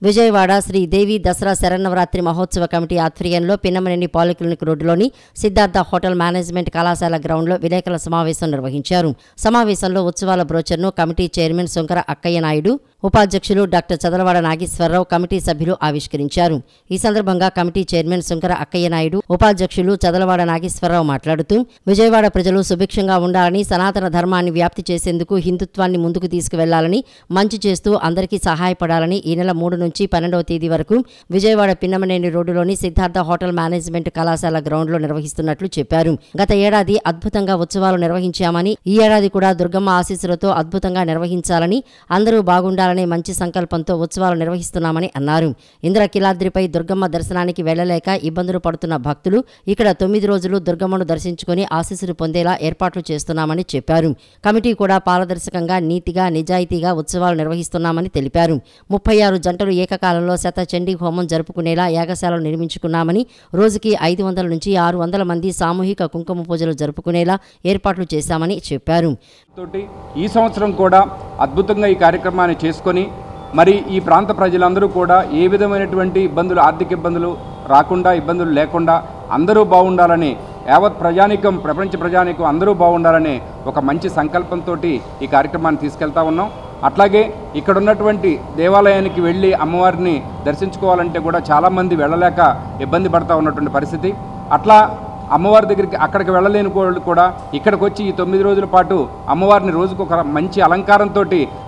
విజయవాడ శ్రీదేవి దసరా శరన్నవరాత్రి మహోత్సవ కమిటీ ఆధ్వర్యంలో పిన్నమనేని పాలిక్లినిక్ రోడ్డులోని సిద్ధార్థ హోటల్ మేనేజ్మెంట్ కళాశాల గ్రౌండ్లో విలేకరుల సమావేశం నిర్వహించారు. సమావేశంలో ఉత్సవాల బ్రోచర్ను కమిటీ చైర్మన్ శంకర అక్కయ్య నాయుడు, ఉపాధ్యక్షులు డాక్టర్ చదలవాడ నాగేశ్వరరావు, కమిటీ సభ్యులు ఆవిష్కరించారు. ఈ సందర్భంగా కమిటీ చైర్మన్ శంకర అక్కయ్య నాయుడు, ఉపాధ్యక్షులు చదలవాడ నాగేశ్వరరావు మాట్లాడుతూ విజయవాడ ప్రజలు సుభిక్షంగా ఉండాలని, సనాతన ధర్మాన్ని వ్యాప్తి చేసేందుకు హిందుత్వాన్ని ముందుకు తీసుకువెళ్లాలని, మంచి చేస్తూ అందరికీ సహాయపడాలని ఈ నెల 3 నుంచి 12వ తేదీ వరకు విజయవాడ పిన్నమనేని రోడ్డులోని సిద్ధార్థ హోటల్ మేనేజ్మెంట్ కళాశాల గ్రౌండ్లో నిర్వహిస్తున్నట్లు చెప్పారు. గత ఏడాది అద్భుతంగా ఉత్సవాలు నిర్వహించామని, ఈ ఏడాది కూడా దుర్గమ్మ ఆశీస్సులతో అద్భుతంగా నిర్వహించాలని, అందరూ బాగుండాలనే మంచి సంకల్పంతో ఉత్సవాలు నిర్వహిస్తున్నామని అన్నారు. ఇంద్రకీలాద్రిపై దుర్గమ్మ దర్శనానికి వెళ్లలేక ఇబ్బందులు పడుతున్న భక్తులు ఇక్కడ 9 రోజులు దుర్గమ్మను దర్శించుకుని ఆశీస్సులు పొందేలా ఏర్పాట్లు చేస్తున్నామని చెప్పారు. కమిటీ కూడా పారదర్శకంగా, నీతిగా, నిజాయితీగా ఉత్సవాలు నిర్వహిస్తున్నామని తెలిపారు. 36 జంటలు ఏకకాలంలో శతచండీ హోమం జరుపుకునేలా యాగశాలను నిర్మించుకున్నామని, రోజుకి 500 నుంచి 600 మంది సామూహిక కుంకుమ పూజలు జరుపుకునేలా ఏర్పాట్లు చేశామని చెప్పారు. ఈ సంవత్సరం కూడా అద్భుతంగా ఈ కార్యక్రమాన్ని చేసుకొని మరి ఈ ప్రాంత ప్రజలందరూ కూడా ఏ విధమైనటువంటి ఇబ్బందులు, ఆర్థిక ఇబ్బందులు రాకుండా, ఇబ్బందులు లేకుండా అందరూ బాగుండాలని, యావత్ ప్రజానికం, ప్రపంచ ప్రజానికం అందరూ బాగుండాలనే ఒక మంచి సంకల్పంతో ఈ కార్యక్రమాన్ని తీసుకెళ్తా ఉన్నాం. అట్లాగే ఇక్కడ ఉన్నటువంటి దేవాలయానికి వెళ్ళి అమ్మవారిని దర్శించుకోవాలంటే కూడా చాలామంది వెళ్ళలేక ఇబ్బంది పడుతూ ఉన్నటువంటి పరిస్థితి. అట్లా అమ్మవారి దగ్గరికి అక్కడికి వెళ్ళలేని వాళ్ళు కూడా ఇక్కడికి వచ్చి ఈ 9 రోజుల పాటు అమ్మవారిని రోజుకు ఒక మంచి అలంకారంతో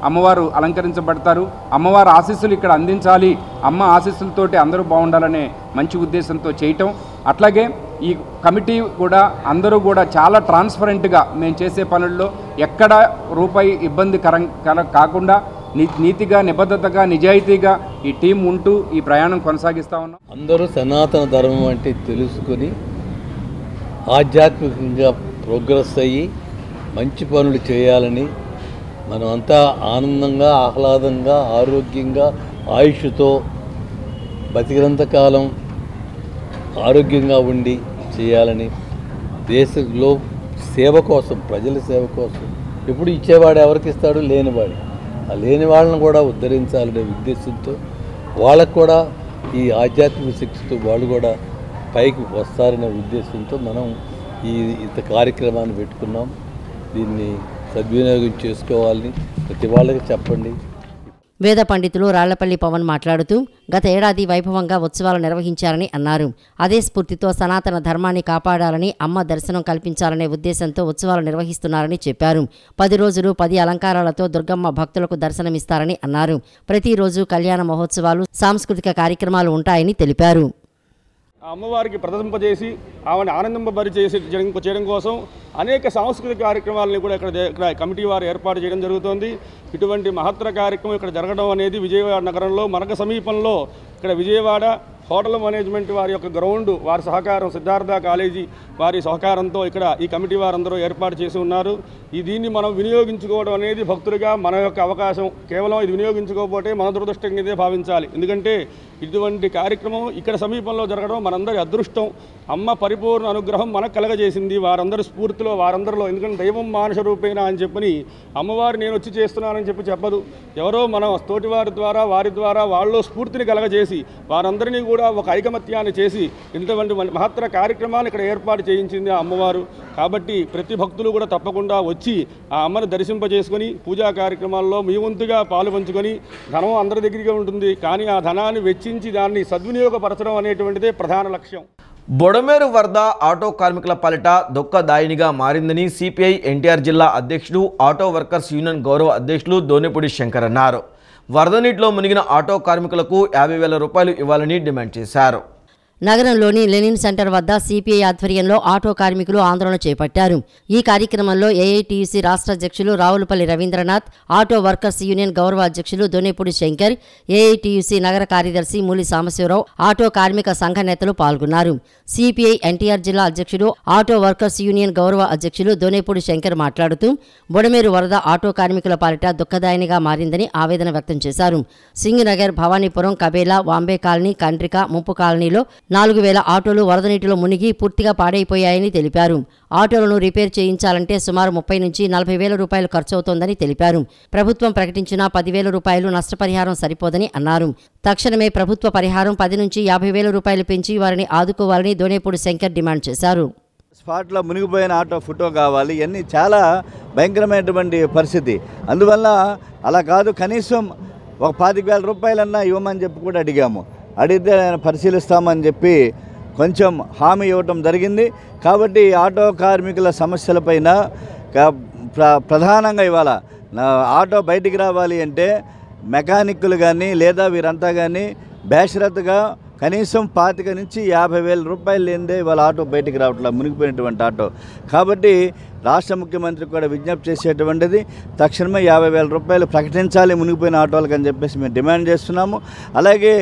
అమ్మవారు అలంకరించబడతారు. అమ్మవారి ఆశీస్సులు ఇక్కడ అందించాలి, అమ్మ ఆశీస్సులతోటి అందరూ బాగుండాలనే మంచి ఉద్దేశంతో చేయటం. అట్లాగే ఈ కమిటీ కూడా అందరూ కూడా చాలా ట్రాన్స్పరెంట్గా మేము చేసే పనుల్లో ఎక్కడ రూపాయి ఇబ్బంది కాకుండా నీతిగా, నిబద్ధతగా, నిజాయితీగా ఈ టీం ఉంటూ ఈ ప్రయాణం కొనసాగిస్తూ ఉన్నాం. అందరూ సనాతన ధర్మం అంటే తెలుసుకొని ఆధ్యాత్మికంగా ప్రోగ్రెస్ అయ్యి మంచి పనులు చేయాలని, మనమంతా ఆనందంగా, ఆహ్లాదంగా, ఆరోగ్యంగా, ఆయుష్తో బతికినంతకాలం ఆరోగ్యంగా ఉండి చేయాలని, దేశంలో సేవ కోసం, ప్రజల సేవ కోసం. ఎప్పుడు ఇచ్చేవాడు ఎవరికి ఇస్తాడు? లేనివాడు. ఆ లేని వాళ్ళని కూడా ఉద్ధరించాలనే ఉద్దేశంతో, వాళ్ళకు కూడా ఈ ఆధ్యాత్మిక శక్తితో వాళ్ళు కూడా పైకి వస్తారనే ఉద్దేశంతో మనం ఇంత కార్యక్రమాన్ని పెట్టుకున్నాం. దీన్ని సద్వినియోగం చేసుకోవాలని ప్రతి వాళ్ళకి చెప్పండి. వేద పండితులు రాళ్లపల్లి పవన్ మాట్లాడుతూ గత ఏడాది వైభవంగా ఉత్సవాలు నిర్వహించారని అన్నారు. అదే స్ఫూర్తితో సనాతన ధర్మాన్ని కాపాడాలని, అమ్మ దర్శనం కల్పించాలనే ఉద్దేశంతో ఉత్సవాలు నిర్వహిస్తున్నారని చెప్పారు. 10 రోజులు 10 అలంకారాలతో దుర్గమ్మ భక్తులకు దర్శనమిస్తారని అన్నారు. ప్రతిరోజు కళ్యాణ మహోత్సవాలు, సాంస్కృతిక కార్యక్రమాలు ఉంటాయని తెలిపారు. అమ్మవారికి ప్రదర్శింపజేసి ఆమెను ఆనందింపబరి చేయడం కోసం అనేక సాంస్కృతిక కార్యక్రమాలను కూడా ఇక్కడ కమిటీ వారు ఏర్పాటు చేయడం జరుగుతోంది. ఇటువంటి మహత్తర కార్యక్రమం ఇక్కడ జరగడం అనేది విజయవాడ నగరంలో మనకు సమీపంలో ఇక్కడ విజయవాడ హోటల్ మేనేజ్మెంట్ వారి యొక్క గ్రౌండ్, వారి సహకారం, సిద్ధార్థ కాలేజీ వారి సహకారంతో ఇక్కడ ఈ కమిటీ వారందరూ ఏర్పాటు చేసి ఉన్నారు. దీన్ని మనం వినియోగించుకోవడం అనేది భక్తులుగా మన యొక్క అవకాశం. కేవలం ఇది వినియోగించుకోకపోతే మన దురదృష్టం కిందే భావించాలి. ఎందుకంటే ఇటువంటి కార్యక్రమం ఇక్కడ సమీపంలో జరగడం మనందరి అదృష్టం. అమ్మ పరిపూర్ణ అనుగ్రహం మనకు కలగజేసింది వారందరి స్ఫూర్తిలో, వారందరిలో. ఎందుకంటే దైవం మానుష రూపేణ అని చెప్పని అమ్మవారు నేను వచ్చి చేస్తున్నానని చెప్పదు. ఎవరో మన తోటివారి ద్వారా, వారి ద్వారా వాళ్ళలో స్ఫూర్తిని కలగజేసి వారందరినీ కూడా ఒక ఐకమత్యాన్ని చేసి ఇటువంటి మహత్తర కార్యక్రమాలు ఇక్కడ ఏర్పాటు చేయించింది ఆ అమ్మవారు. కాబట్టి ప్రతి భక్తులు కూడా తప్పకుండా వచ్చి ఆ అమ్మను దర్శింపజేసుకొని పూజా కార్యక్రమాల్లో మీ వంతుగా పాలు పంచుకొని, ధనం అందరి దగ్గరగా ఉంటుంది కానీ ఆ ధనాన్ని వెచ్చించి దాన్ని సద్వినియోగపరచడం అనేటువంటిదే ప్రధాన లక్ష్యం. బొడమేరు వరద ఆటో కార్మికుల పాలిట దుఃఖదాయినిగా మారిందని సిపిఐ ఎన్టీఆర్ జిల్లా అధ్యక్షుడు, ఆటో వర్కర్స్ యూనియన్ గౌరవ అధ్యక్షులు దోనెపూడి శంకర్ అన్నారు. వరద నీటిలో మునిగిన ఆటో కార్మికులకు 50,000 రూపాయలు ఇవ్వాలని డిమాండ్ చేశారు. నగరంలోని లెనిన్ సెంటర్ వద్ద సిపిఐ ఆధ్వర్యంలో ఆటో కార్మికులు ఆందోళన చేపట్టారు. ఈ కార్యక్రమంలో ఏఐటీయూసీ రాష్ట్ర అధ్యక్షులు Ravulapalli Ravindranath, auto workers union గౌరవ అధ్యక్షులు దొనేపూడి శంకర్, ఏఐటీయూసీ నగర కార్యదర్శి మూలి సాంబశివరావు, ఆటో కార్మిక సంఘ నేతలు పాల్గొన్నారు. సిపిఐ ఎన్టీఆర్ జిల్లా అధ్యక్షుడు, ఆటో వర్కర్స్ యూనియన్ గౌరవ అధ్యక్షులు దొనేపూడి శంకర్ మాట్లాడుతూ బొడమేరు వరద ఆటో కార్మికుల పాలిట దుఃఖదాయనిగా మారిందని ఆవేదన వ్యక్తం చేశారు. సింగ్ నగర్, భవానీపురం, కబేలా, వాంబే కాలనీ, కండ్రిక, ముంపు కాలనీలో 4,000 ఆటోలు వరద నీటిలో మునిగి పూర్తిగా పాడైపోయాయని తెలిపారు. ఆటోలను రిపేర్ చేయించాలంటే సుమారు 30 నుంచి 40,000 రూపాయలు ఖర్చవుతోందని తెలిపారు. ప్రభుత్వం ప్రకటించిన 10,000 రూపాయలు నష్టపరిహారం సరిపోదని అన్నారు. తక్షణమే ప్రభుత్వ పరిహారం 10 నుంచి 50,000 రూపాయలు పెంచి వారిని ఆదుకోవాలని దోనేపూడి శంకర్ డిమాండ్ చేశారు. స్పాట్లో మునిగిపోయిన ఆటో ఫోటో కావాలి. ఇవన్నీ చాలా భయంకరమైనటువంటి పరిస్థితి. అందువల్ల అలా కాదు, కనీసం ఒక 25,000 రూపాయలన్నా ఇవ్వమని చెప్పి కూడా అడిగాము. అడిగితే ఆయన పరిశీలిస్తామని చెప్పి కొంచెం హామీ ఇవ్వటం జరిగింది. కాబట్టి ఆటో కార్మికుల సమస్యలపైన ప్రధానంగా ఇవాళ ఆటో బయటికి రావాలి అంటే మెకానిక్కులు కానీ లేదా వీరంతా కానీ బేషరతుగా కనీసం 25,000 నుంచి 50,000 రూపాయలు లేనిదే ఇవాళ ఆటో బయటికి రావట్లేదు, మునిగిపోయినటువంటి ఆటో. కాబట్టి రాష్ట్ర ముఖ్యమంత్రి కూడా విజ్ఞప్తి చేసేటువంటిది తక్షణమే 50,000 రూపాయలు ప్రకటించాలి మునిగిపోయిన ఆటోలకు అని చెప్పేసి మేము డిమాండ్ చేస్తున్నాము. అలాగే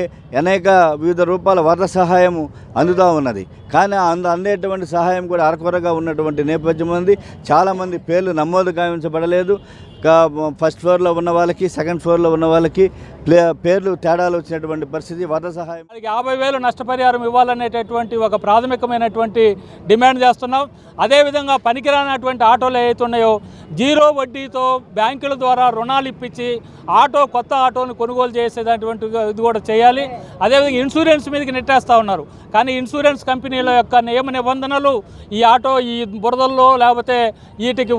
అనేక వివిధ రూపాల వరద సహాయము అందుతూ ఉన్నది. కానీ అందేటువంటి సహాయం కూడా అరకొరగా ఉన్నటువంటి నేపథ్యం ఉంది. చాలామంది పేర్లు నమోదు గావించబడలేదు. ఫస్ట్ ఫ్లోర్లో ఉన్న వాళ్ళకి, సెకండ్ ఫ్లోర్లో ఉన్న వాళ్ళకి పేర్లు తేడాలు వచ్చినటువంటి పరిస్థితి. వరద సహాయం 50,000 నష్టపరిహారం ఇవ్వాలనేటటువంటి ఒక ప్రాథమికమైనటువంటి డిమాండ్ చేస్తున్నాం. అదేవిధంగా పనికిరానటువంటి ఆటోలు ఏవైతే ఉన్నాయో జీరో వడ్డీతో బ్యాంకుల ద్వారా రుణాలు ఇప్పించి కొత్త ఆటోను కొనుగోలు చేసేటటువంటి ఇది కూడా చేయాలి. అదేవిధంగా ఇన్సూరెన్స్ మీదకి నెట్టేస్తూ ఉన్నారు. కానీ ఇన్సూరెన్స్ కంపెనీల యొక్క నియమ నిబంధనలు ఈ బురదల్లో లేకపోతే వీటికి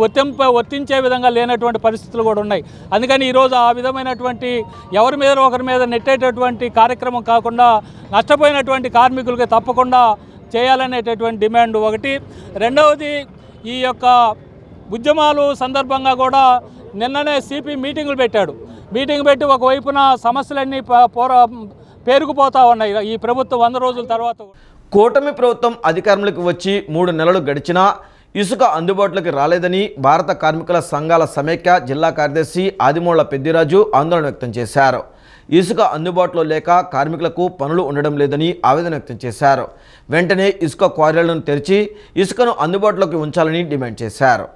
వర్తించే విధంగా లేనటువంటి పరిస్థితులు కూడా ఉన్నాయి. అందుకని ఈరోజు ఆ విధమైనటువంటి ఎవరి మీద ఒకరి మీద నెట్టేటటువంటి కార్యక్రమం కాకుండా నష్టపోయినటువంటి కార్మికులకి తప్పకుండా చేయాలనేటటువంటి డిమాండ్ ఒకటి. రెండవది, ఈ యొక్క ఉద్యమాలు సందర్భంగా కూడా నిన్ననే సిపి మీటింగులు పెట్టాడు. మీటింగ్ పెట్టి ఒకవైపున సమస్యలన్నీ పేరుకుపోతూ ఉన్నాయి. ఈ ప్రభుత్వం 100 రోజుల తర్వాత కూటమి ప్రభుత్వం అధికారంలోకి వచ్చి 3 నెలలు గడిచినా ఇసుక అందుబాటులోకి రాలేదని భారత కార్మికుల సంఘాల సమైక్య జిల్లా కార్యదర్శి ఆదిమూళ్ల పెద్దిరాజు ఆందోళన వ్యక్తం చేశారు. ఇసుక అందుబాటులో లేక కార్మికులకు పనులు ఉండడం లేదని ఆవేదన వ్యక్తం చేశారు. వెంటనే ఇసుక క్వారీలను తెరిచి ఇసుకను అందుబాటులోకి ఉంచాలని డిమాండ్ చేశారు.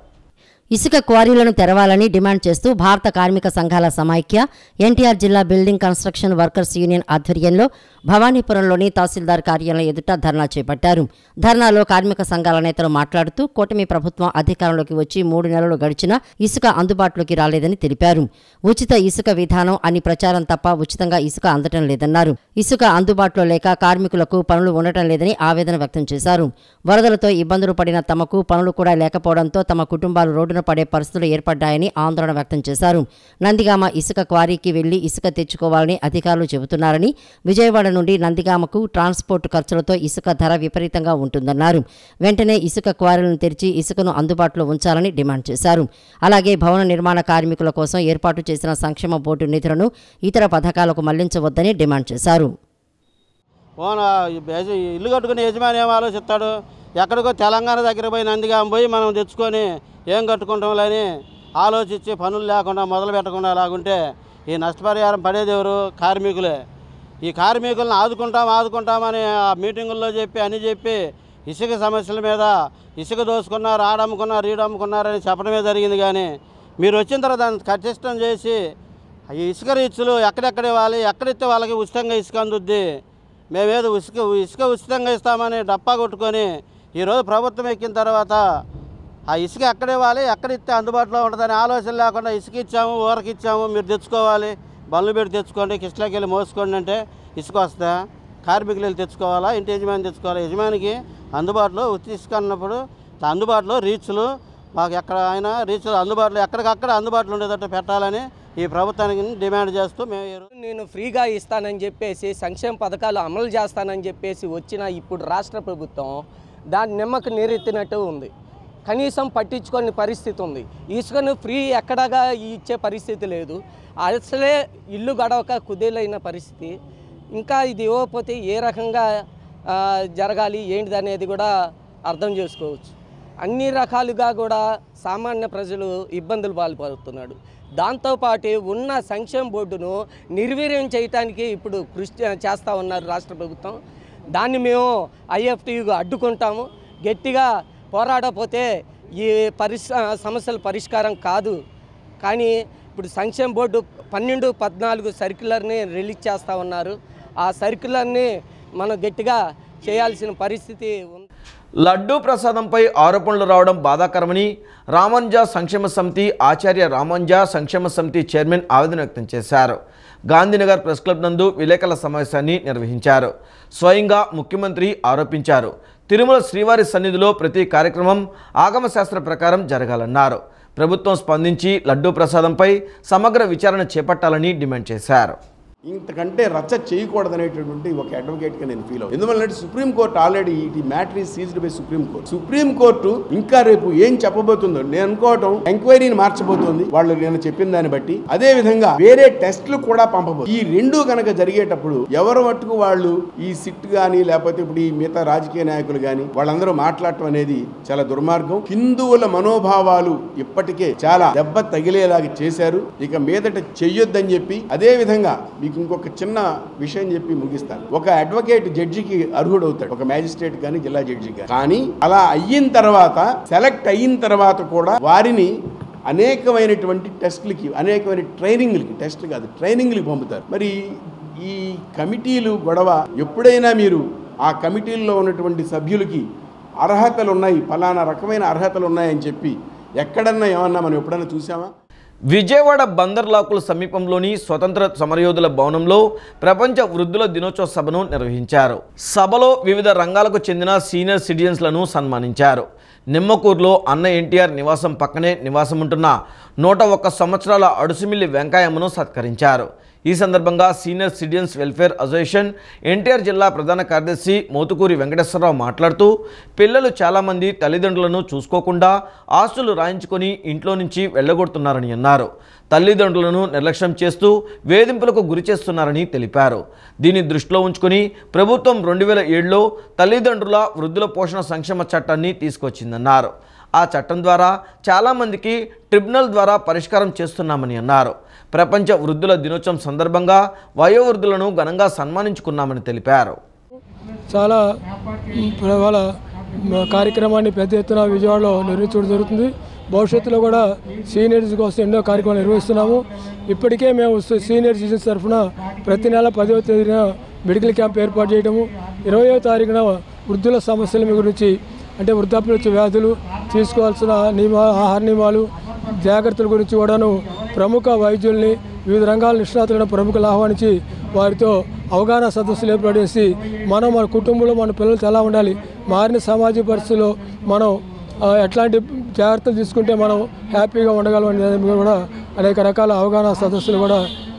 ఇసుక క్వారీలను తెరవాలని డిమాండ్ చేస్తూ భారత కార్మిక సంఘాల సమైక్య ఎన్టీఆర్ జిల్లా బిల్డింగ్ కన్స్ట్రక్షన్ వర్కర్స్ యూనియన్ ఆధ్వర్యంలో భవానీపురంలోని తహసీల్దార్ కార్యాలయం ఎదుట ధర్నా చేపట్టారు. ధర్నాలో కార్మిక సంఘాల నేతలు మాట్లాడుతూ కూటమి ప్రభుత్వం అధికారంలోకి వచ్చి 3 నెలలు గడిచినా ఇసుక అందుబాటులోకి రాలేదని తెలిపారు. ఉచిత ఇసుక విధానం అని ప్రచారం తప్ప ఉచితంగా ఇసుక అందటం లేదన్నారు. ఇసుక అందుబాటులో లేక కార్మికులకు పనులు ఉండటం లేదని ఆవేదన వ్యక్తం చేశారు. వరదలతో ఇబ్బందులు పడిన తమకు పనులు కూడా లేకపోవడంతో తమ కుటుంబాలు రోడ్డున పడే పరిస్థితులు ఏర్పడ్డాయని ఆందోళన వ్యక్తం చేశారు. నందిగామ ఇసుక క్వారీకి వెళ్లి ఇసుక తెచ్చుకోవాలని అధికారులు చెబుతున్నారని, విజయవాడ నుండి నందిగామకు ట్రాన్స్పోర్ట్ ఖర్చులతో ఇసుక ధర విపరీతంగా ఉంటుందన్నారు. వెంటనే ఇసుక క్వారీలను తెరిచి ఇసుకను అందుబాటులో ఉంచాలని డిమాండ్ చేశారు. అలాగే భవన నిర్మాణ కార్మికుల కోసం ఏర్పాటు చేసిన సంక్షేమ బోర్డు నిధులను ఇతర పథకాలకు మళ్లించవద్దని డిమాండ్ చేశారు. ఇల్లు కట్టుకుని యజమాని ఏం ఆలోచిస్తాడు? ఎక్కడికో తెలంగాణ దగ్గర పోయి నందిగామ పోయి మనం తెచ్చుకొని ఏం కట్టుకుంటాంలేని ఆలోచించి పనులు లేకుండా మొదలు పెట్టకుండా లాగుంటే ఈ నష్టపరిహారం పడేది ఎవరు? కార్మికులే. ఈ కార్మికులను ఆదుకుంటామని ఆ మీటింగుల్లో చెప్పి ఇసుక సమస్యల మీద ఇసుక దోసుకున్నారు, ఆడమ్ముకున్నారు, ఈడమ్ముకున్నారని చెప్పడమే జరిగింది. కానీ మీరు వచ్చిన తర్వాత దాన్ని కచ్చిష్టం చేసి ఈ ఇసుక రీచ్లు ఎక్కడెక్కడ ఇవ్వాలి, ఎక్కడిస్తే వాళ్ళకి ఉచితంగా ఇసుక అందుద్ది, మేమేదో ఇసుక ఉచితంగా ఇస్తామని డప్పా కొట్టుకొని ఈరోజు ప్రభుత్వం ఎక్కిన తర్వాత ఆ ఇసుక ఎక్కడ ఇవ్వాలి, ఎక్కడిస్తే అందుబాటులో ఉంటుందని ఆలోచన లేకుండా ఇసుక ఇచ్చాము, ఊరకి ఇచ్చాము, మీరు తెచ్చుకోవాలి, బండ్లు పెట్టి తెచ్చుకోండి, కిష్టాకి వెళ్ళి మోసుకోండి అంటే ఇసుక వస్తా? కార్మికులు వెళ్ళి తెచ్చుకోవాలా? ఇంటి యజమాని తెచ్చుకోవాలా? యజమానికి అందుబాటులో ఉచిత ఇసుక అన్నప్పుడు అందుబాటులో రీచ్లు మాకు ఎక్కడ అయినా రీచ్లు అందుబాటులో ఎక్కడికక్కడ అందుబాటులో ఉండేటట్టు పెట్టాలని ఈ ప్రభుత్వానికి డిమాండ్ చేస్తూ నేను ఫ్రీగా ఇస్తానని చెప్పేసి సంక్షేమ పథకాలు అమలు చేస్తానని చెప్పేసి వచ్చిన ఇప్పుడు రాష్ట్ర ప్రభుత్వం దాని నిమ్మకు నీరెత్తినట్టు ఉంది. కనీసం పట్టించుకోని పరిస్థితి ఉంది. ఇసుకను ఫ్రీ ఎక్కడగా ఇచ్చే పరిస్థితి లేదు. అసలే ఇల్లు గడవక కుదేలైన పరిస్థితి. ఇంకా ఇది ఇవ్వకపోతే ఏ రకంగా జరగాలి ఏంటిది అనేది కూడా అర్థం చేసుకోవచ్చు. అన్ని రకాలుగా కూడా సామాన్య ప్రజలు ఇబ్బందులు పాల్పడుతున్నాడు. దాంతోపాటు ఉన్న సంక్షేమ బోర్డును నిర్వీర్యం చేయడానికి ఇప్పుడు కృషి చేస్తూ ఉన్నారు రాష్ట్ర ప్రభుత్వం. దాన్ని మేము ఐఎఫ్టీగా అడ్డుకుంటాము. గట్టిగా పోరాడకపోతే ఈ సమస్యల పరిష్కారం కాదు. కానీ ఇప్పుడు సంక్షేమ బోర్డు 12-14 సర్క్యులర్ని రిలీజ్ చేస్తూ ఉన్నారు. ఆ సర్క్యులర్ని మనం గట్టిగా చేయాల్సిన పరిస్థితి ఉంది. లడ్డూ ప్రసాదంపై ఆరోపణలు రావడం బాధాకరమని రామాంజ సంక్షేమ సమితి ఆచార్య రామాంజ సంక్షేమ సమితి చైర్మన్ ఆవేదన వ్యక్తం చేశారు. గాంధీనగర్ ప్రెస్ క్లబ్ నందు విలేకరుల సమావేశాన్ని నిర్వహించారు. స్వయంగా ముఖ్యమంత్రి ఆరోపించారు. తిరుమల శ్రీవారి సన్నిధిలో ప్రతి కార్యక్రమం ఆగమశాస్త్ర ప్రకారం జరగాలన్నారు. ప్రభుత్వం స్పందించి లడ్డూ ప్రసాదంపై సమగ్ర విచారణ చేపట్టాలని డిమాండ్ చేశారు. ఇంతకంటే రచ్చ చేయకూడదనేటటువంటి ఒక అడ్వకేట్గా నేను ఫీల్ అవుతాను. ఎందువల్లంటే సుప్రీంకోర్టు ఆల్రెడీ ఈ matter is seized by supreme court ఇంకా రేపు ఏం చెప్పబోతుందో నేను అనుకోవటం ఎంక్వైరీని మార్చబోతోంది వాళ్ళు నేను చెప్పిన దాన్ని బట్టి. అదే విధంగా వేరే టెస్టులు కూడా పంపబోతుంది. ఈ రెండు కనుక జరిగేటప్పుడు ఎవరు మట్టుకు వాళ్ళు ఈ సిట్ కానీ లేకపోతే ఇప్పుడు ఈ మిగతా రాజకీయ నాయకులు కానీ వాళ్ళందరూ మాట్లాడటం అనేది చాలా దుర్మార్గం. హిందువుల మనోభావాలు ఇప్పటికే చాలా దెబ్బ తగిలేలాగా చేశారు. ఇక మీదట చెయ్యొద్దని చెప్పి అదే విధంగా ఇంకొక చిన్న విషయం చెప్పి ముగిస్తాను. ఒక అడ్వకేట్ జడ్జికి అర్హుడవుతాడు, ఒక మ్యాజిస్ట్రేట్ కానీ జిల్లా జడ్జి కానీ. అలా అయిన తర్వాత సెలెక్ట్ అయిన తర్వాత కూడా వారిని అనేకమైనటువంటి టెస్టులకి, అనేకమైన ట్రైనింగ్లకి, టెస్టులు కాదు ట్రైనింగ్లకి పంపుతారు. మరి ఈ కమిటీలు గొడవ ఎప్పుడైనా మీరు ఆ కమిటీల్లో ఉన్నటువంటి సభ్యులకి అర్హతలు ఉన్నాయి, ఫలానా రకమైన అర్హతలు ఉన్నాయని చెప్పి ఎక్కడన్నా ఏమన్నా మనం ఎప్పుడన్నా చూసామా? విజయవాడ బందర్ లాకుల సమీపంలోని స్వతంత్ర సమరయోధుల భవనంలో ప్రపంచ వృద్ధుల దినోత్సవ సభను నిర్వహించారు. సభలో వివిధ రంగాలకు చెందిన సీనియర్ సిటిజన్స్లను సన్మానించారు. నిమ్మకూరులో అన్న ఎన్టీఆర్ నివాసం పక్కనే నివాసం ఉంటున్న 101 సంవత్సరాల అడుసుమిల్లి వెంకయ్యమ్మను సత్కరించారు. ఈ సందర్భంగా senior citizens welfare association NTR జిల్లా ప్రధాన కార్యదర్శి మోతుకూరి వెంకటేశ్వరరావు మాట్లాడుతూ పిల్లలు చాలామంది తల్లిదండ్రులను చూసుకోకుండా ఆస్తులు రాయించుకొని ఇంట్లో నుంచి వెళ్ళగొడుతున్నారని అన్నారు. తల్లిదండ్రులను నిర్లక్ష్యం చేస్తూ వేధింపులకు గురి చేస్తున్నారని తెలిపారు. దీన్ని దృష్టిలో ఉంచుకొని ప్రభుత్వం 2007లో తల్లిదండ్రుల వృద్ధుల పోషణ సంక్షేమ చట్టాన్ని తీసుకొచ్చిందన్నారు. ఆ చట్టం ద్వారా చాలామందికి ట్రిబ్యునల్ ద్వారా పరిష్కారం చేస్తున్నామని అన్నారు. ప్రపంచ వృద్ధుల దినోత్సవం సందర్భంగా వయోవృద్ధులను ఘనంగా సన్మానించుకున్నామని తెలిపారు. చాలా వాళ్ళ కార్యక్రమాన్ని పెద్ద ఎత్తున విజయవాడలో నిర్వహించడం జరుగుతుంది. భవిష్యత్తులో కూడా సీనియర్స్ కోసం ఎన్నో కార్యక్రమాలు నిర్వహిస్తున్నాము. ఇప్పటికే మేము సీనియర్ సిటిజన్స్ తరఫున ప్రతి నెల 10వ తేదీన మెడికల్ క్యాంప్ ఏర్పాటు చేయడము, 20వ తారీఖున వృద్ధుల సమస్యల గురించి అంటే వృద్ధాప్యం వచ్చే వ్యాధులు, తీసుకోవాల్సిన ఆహార నియమాలు, జాగ్రత్తల గురించి కూడాను ప్రముఖ వైద్యుల్ని, వివిధ రంగాల నిష్ణాతులైన ప్రముఖులు ఆహ్వానించి వారితో అవగాహన సదస్సులు ఏర్పాటు చేసి మన కుటుంబంలో మన పిల్లలతో ఎలా ఉండాలి, మారిన సామాజిక పరిస్థితుల్లో మనం ఎట్లాంటి జాగ్రత్తలు తీసుకుంటే మనం హ్యాపీగా ఉండగలం అనేది కూడా అనేక రకాల అవగాహన సదస్సులు కూడా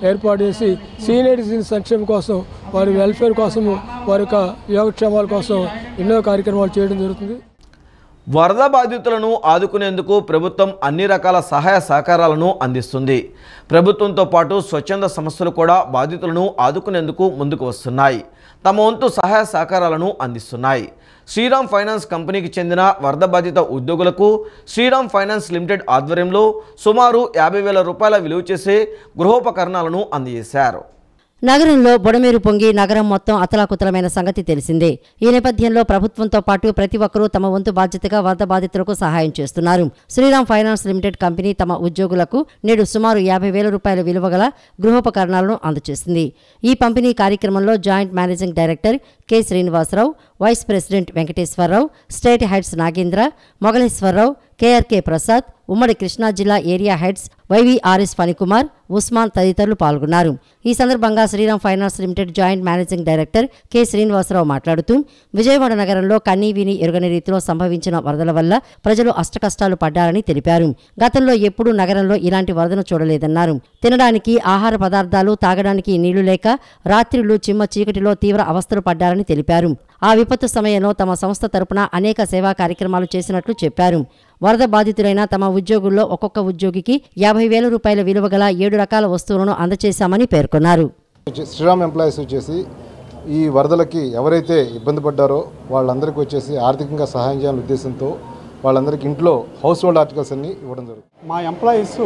ఏర్పాటు చేసి సీనియర్ సిటిజన్ సంక్షేమం కోసం, వారి వెల్ఫేర్ కోసము, వారి యొక్క యోగక్షేమాల కోసం ఎన్నో కార్యక్రమాలు చేయడం జరుగుతుంది. వరద బాధితులను ఆదుకునేందుకు ప్రభుత్వం అన్ని రకాల సహాయ సహకారాలను అందిస్తుంది. ప్రభుత్వంతో పాటు స్వచ్ఛంద సంస్థలు కూడా బాధితులను ఆదుకునేందుకు ముందుకు వస్తున్నాయి, తమ వంతు సహాయ సహకారాలను అందిస్తున్నాయి. శ్రీరామ్ ఫైనాన్స్ కంపెనీకి చెందిన వరద బాధిత ఉద్యోగులకు శ్రీరామ్ ఫైనాన్స్ లిమిటెడ్ ఆధ్వర్యంలో సుమారు 50,000 రూపాయల విలువ చేసే గృహోపకరణాలను అందజేశారు. నగరంలో బుడమేరు పొంగి నగరం మొత్తం అతలాకుతలమైన సంగతి తెలిసిందే. ఈ నేపథ్యంలో ప్రభుత్వంతో పాటు ప్రతి ఒక్కరూ తమ వంతు బాధ్యతగా వరద బాధితులకు సహాయం చేస్తున్నారు. శ్రీరామ్ ఫైనాన్స్ లిమిటెడ్ కంపెనీ తమ ఉద్యోగులకు నేడు సుమారు 50,000 రూపాయల విలువ గల గృహోపకరణాలను అందజేసింది. ఈ పంపిణీ కార్యక్రమంలో joint managing director K Srinivasarao, vice president Venkateswararao, state heads Nagendra, Mogaleswararao, KRK Prasad, ఉమ్మడి కృష్ణా జిల్లా area heads YVRS Phanikumar, Usman తదితరులు పాల్గొన్నారు. ఈ సందర్భంగా Sriram finance limited joint managing director K Srinivasarao మాట్లాడుతూ విజయవాడ నగరంలో కన్నీవిని ఎరుగని రీతిలో సంభవించిన వరదల వల్ల ప్రజలు అష్టకష్టాలు పడ్డారని తెలిపారు. గతంలో ఎప్పుడూ నగరంలో ఇలాంటి వరదను చూడలేదన్నారు. తినడానికి ఆహార పదార్థాలు, తాగడానికి నీళ్లు లేక రాత్రిళ్లు చిమ్మ చీకటిలో తీవ్ర అవస్థలు పడ్డారని తెలిపారు. ఆ విపత్తు సమయంలో తమ సంస్థ తరపున అనేక సేవా కార్యక్రమాలు చేసినట్లు చెప్పారు. వరద బాధితులైన తమ ఉద్యోగుల్లో ఒక్కొక్క ఉద్యోగికి 50,000 రూపాయల విలువ గల 7 రకాల వస్తువులను అందజేశామని పేర్కొన్నారు. శ్రీరామ్ ఎంప్లాయీస్ వచ్చేసి ఈ వరదలకి ఎవరైతే ఇబ్బంది పడ్డారో వాళ్ళందరికీ వచ్చేసి ఆర్థికంగా సహాయం చేయాలనే ఉద్దేశంతో వాళ్ళందరికీ ఇంట్లో హౌస్ హోల్డ్ ఆర్టికల్స్ అన్ని ఇవ్వడం జరుగుతుంది. మా ఎంప్లాయీస్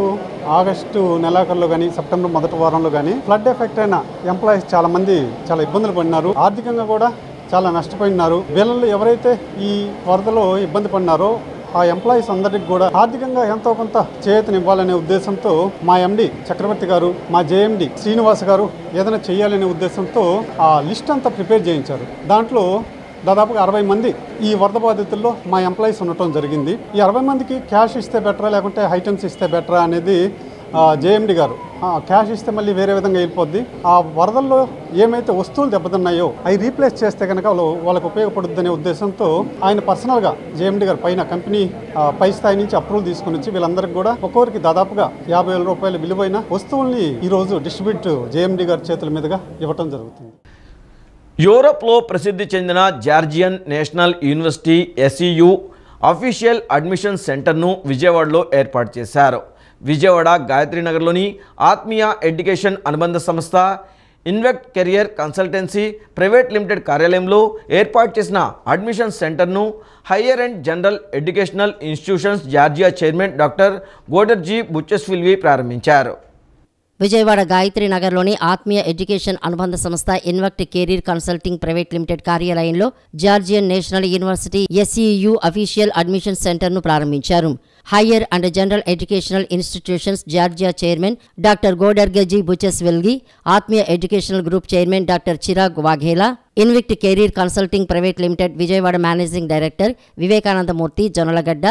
ఆగస్టు నెలాఖరులో కానీ సెప్టెంబర్ మొదటి వారంలో కానీ ఫ్లడ్ ఎఫెక్ట్ అయిన ఎంప్లాయీస్ చాలా ఇబ్బందులు పడినారు. ఆర్థికంగా కూడా చాలా నష్టపోయినారు. వీళ్ళల్లో ఎవరైతే ఈ వరదలో ఇబ్బంది పడినారో ఆ ఎంప్లాయీస్ అందరికి కూడా ఆర్థికంగా ఎంతో కొంత చేయూతనివ్వాలనే ఉద్దేశంతో మా ఎండి చక్రవర్తి గారు, మా జేఎండి శ్రీనివాస్ గారు ఏదైనా చేయాలనే ఉద్దేశంతో ఆ లిస్ట్ అంతా ప్రిపేర్ చేయించారు. దాంట్లో దాదాపుగా 60 మంది ఈ వరద బాధితుల్లో మా ఎంప్లాయీస్ ఉండటం జరిగింది. ఈ 60 మందికి క్యాష్ ఇస్తే బెటరా లేకుంటే ఐటమ్స్ ఇస్తే బెటరా అనేది జేఎండి గారు క్యాష్ ఇస్తే మళ్ళీ వేరే విధంగా వెళ్ళిపోద్ది, ఆ వరదల్లో ఏమైతే వస్తువులు దెబ్బతిన్నాయో అవి రీప్లేస్ చేస్తే కనుక వాళ్ళకు ఉపయోగపడుద్దనే ఉద్దేశంతో ఆయన పర్సనల్గా జేఎండి గారు పైన కంపెనీ పై స్థాయి నుంచి అప్రూవల్ తీసుకుని వచ్చి వీళ్ళందరికీ కూడా ఒక్కొక్కరికి దాదాపుగా 50,000 రూపాయల విలువైన వస్తువుల్ని ఈరోజు డిస్ట్రిబ్యూట్ జేఎండి గారి చేతుల మీదుగా ఇవ్వటం జరుగుతుంది. యూరోప్లో ప్రసిద్ధి చెందిన Georgian national university SEU official admission సెంటర్ను విజయవాడలో ఏర్పాటు చేశారు. విజయవాడ గాయత్రీనగర్లోని ఆత్మీయ ఎడ్యుకేషన్ అనుబంధ సంస్థ Invict career consultancy private limited కార్యాలయంలో ఏర్పాటు చేసిన అడ్మిషన్ సెంటర్ను higher and general educational institutions Georgia chairman doctor గోడర్జీ బుచ్చెస్విల్వి ప్రారంభించారు. విజయవాడ గాయత్రి నగర్లోని ఆత్మీయ ఎడ్యుకేషన్ అనుబంధ సంస్థ Invict career consulting private limited కార్యాలయంలో Georgian national university SEU official admission సెంటర్ను ప్రారంభించారు. Higher and general educational institutions Georgia chairman doctor గోడర్గజీ బుచెస్విల్గి, Atmiya educational group chairman doctor Chirag Vaghela, Invict career consulting private limited Vijayawada managing director Vivekanandamurthy Jonnalagadda,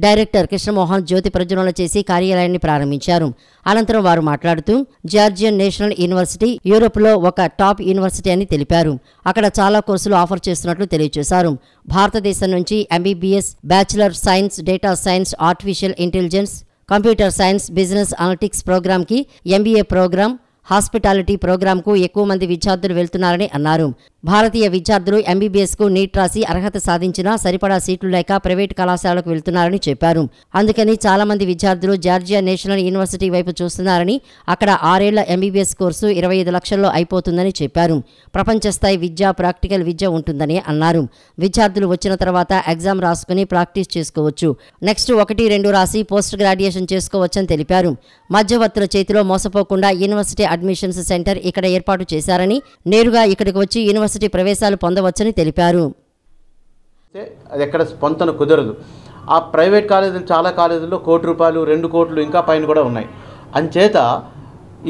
director Krishnamohan జ్యోతి ప్రజ్వలన చేసి కార్యాలయాన్ని ప్రారంభించారు. అనంతరం వారు మాట్లాడుతూ జార్జియన్ నేషనల్ యూనివర్సిటీ యూరోప్లో ఒక టాప్ యూనివర్సిటీ అని తెలిపారు. అక్కడ చాలా కోర్సులు ఆఫర్ చేస్తున్నట్లు తెలియజేశారు. భారతదేశం నుంచి MBBS, bachelor science, data science, artificial intelligence, computer science, business analytics ప్రోగ్రామ్కి, MBA ప్రోగ్రామ్, హాస్పిటాలిటీ ప్రోగ్రాంకు ఎక్కువ మంది విద్యార్థులు వెళ్తున్నారని అన్నారు. భారతీయ విద్యార్థులు MBBSకు నీట్ రాసి అర్హత సాధించినా సరిపడా సీట్లు లేక ప్రైవేట్ కళాశాలకు వెళ్తున్నారని చెప్పారు. అందుకని చాలా మంది విద్యార్థులు జార్జియా నేషనల్ యూనివర్సిటీ వైపు చూస్తున్నారని, అక్కడ 6 ఏళ్ల MBBS కోర్సు 25 లక్షల్లో అయిపోతుందని చెప్పారు. ప్రపంచ స్థాయి విద్య, ప్రాక్టికల్ విద్య ఉంటుందని అన్నారు. విద్యార్థులు వచ్చిన తర్వాత ఎగ్జామ్ రాసుకుని ప్రాక్టీస్ చేసుకోవచ్చు. నెక్స్ట్ 1-2 రాసి పోస్ట్ గ్రాడ్యుయేషన్ చేసుకోవచ్చని తెలిపారు. మధ్యవర్తుల చేతిలో మోసపోకుండా యూనివర్సిటీ అడ్మిషన్స్ సెంటర్ ఇక్కడ ఏర్పాటు చేశారని, నేరుగా ఇక్కడికి వచ్చి యూనివర్సిటీ ప్రవేశాలు పొందవచ్చని తెలిపారు. అది ఎక్కడ పొంతన కుదరదు. ఆ ప్రైవేట్ కాలేజీలు చాలా కాలేజీల్లో ₹1 కోటి 2 కోట్లు ఇంకా పైన కూడా ఉన్నాయి. అంచేత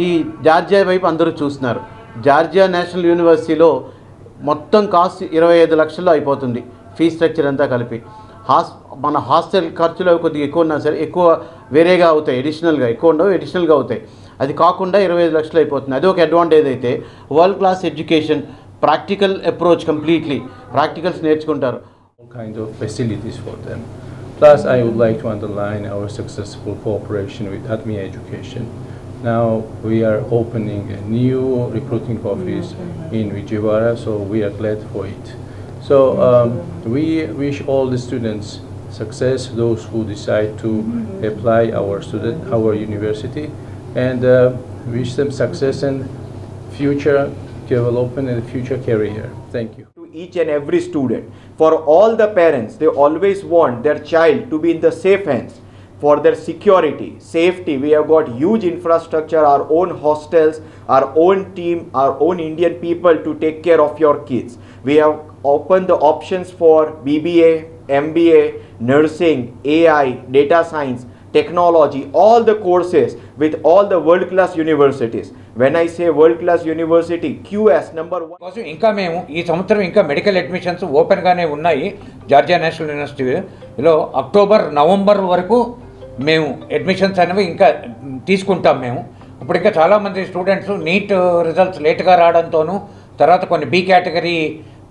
ఈ జార్జియా వైపు అందరూ చూస్తున్నారు. జార్జియా నేషనల్ యూనివర్సిటీలో మొత్తం కాస్ట్ 25 లక్షల్లో అయిపోతుంది ఫీ స్ట్రక్చర్ అంతా కలిపి. మన హాస్టల్ ఖర్చులు కొద్దిగా ఎక్కువ ఉన్నా సరే ఎక్కువ వేరేగా అవుతాయి, ఎడిషనల్గా ఎక్కువ ఉండవు, ఎడిషనల్గా అవుతాయి. అది కాకుండా 25 లక్షలు అయిపోతుంది. అది ఒక అడ్వాంటేజ్ అయితే world class education, practical approach, completely practicals నేర్చుకుంటారు. Kind of facilities for them. Plus, I would like to underline our successful cooperation with ADMI Education. Now we are opening a new recruiting office in Vijayawada, so we are glad for it. So we wish all the students success, those who decide to apply our university, and wish them success and future development and future career. Thank you. Each and every student. For all the parents, they always want their child to be in the safe hands. For their security, safety, we have got huge infrastructure, our own hostels, our own team, our own Indian people to take care of your kids. We have opened the options for BBA, MBA, nursing, AI, data science, technology, all the courses with all the world-class universities. When I say world-class university, QS number 1. ఇంకా మేము ఈ సంవత్సరం ఇంకా medical admissions ఓపెన్గానే ఉన్నాయి. Georgia national యూనివర్సిటీలో October November వరకు మేము admissions అనేవి ఇంకా తీసుకుంటాం. మేము ఇప్పుడు ఇంకా చాలామంది స్టూడెంట్స్ నీట్ రిజల్ట్స్ లేట్గా రావడంతోనూ తర్వాత కొన్ని బి కేటగిరీ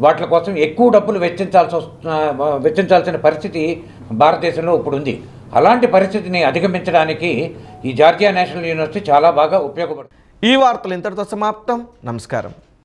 వాటి కోసం ఎక్కువ డబ్బులు వెచ్చించాల్సిన పరిస్థితి భారతదేశంలో ఇప్పుడు ఉంది. అలాంటి పరిస్థితిని అధిగమించడానికి ఈ జార్జియా నేషనల్ యూనివర్సిటీ చాలా బాగా ఉపయోగపడుతుంది. ఈ వార్తలు ఇంతటితో సమాప్తం. నమస్కారం.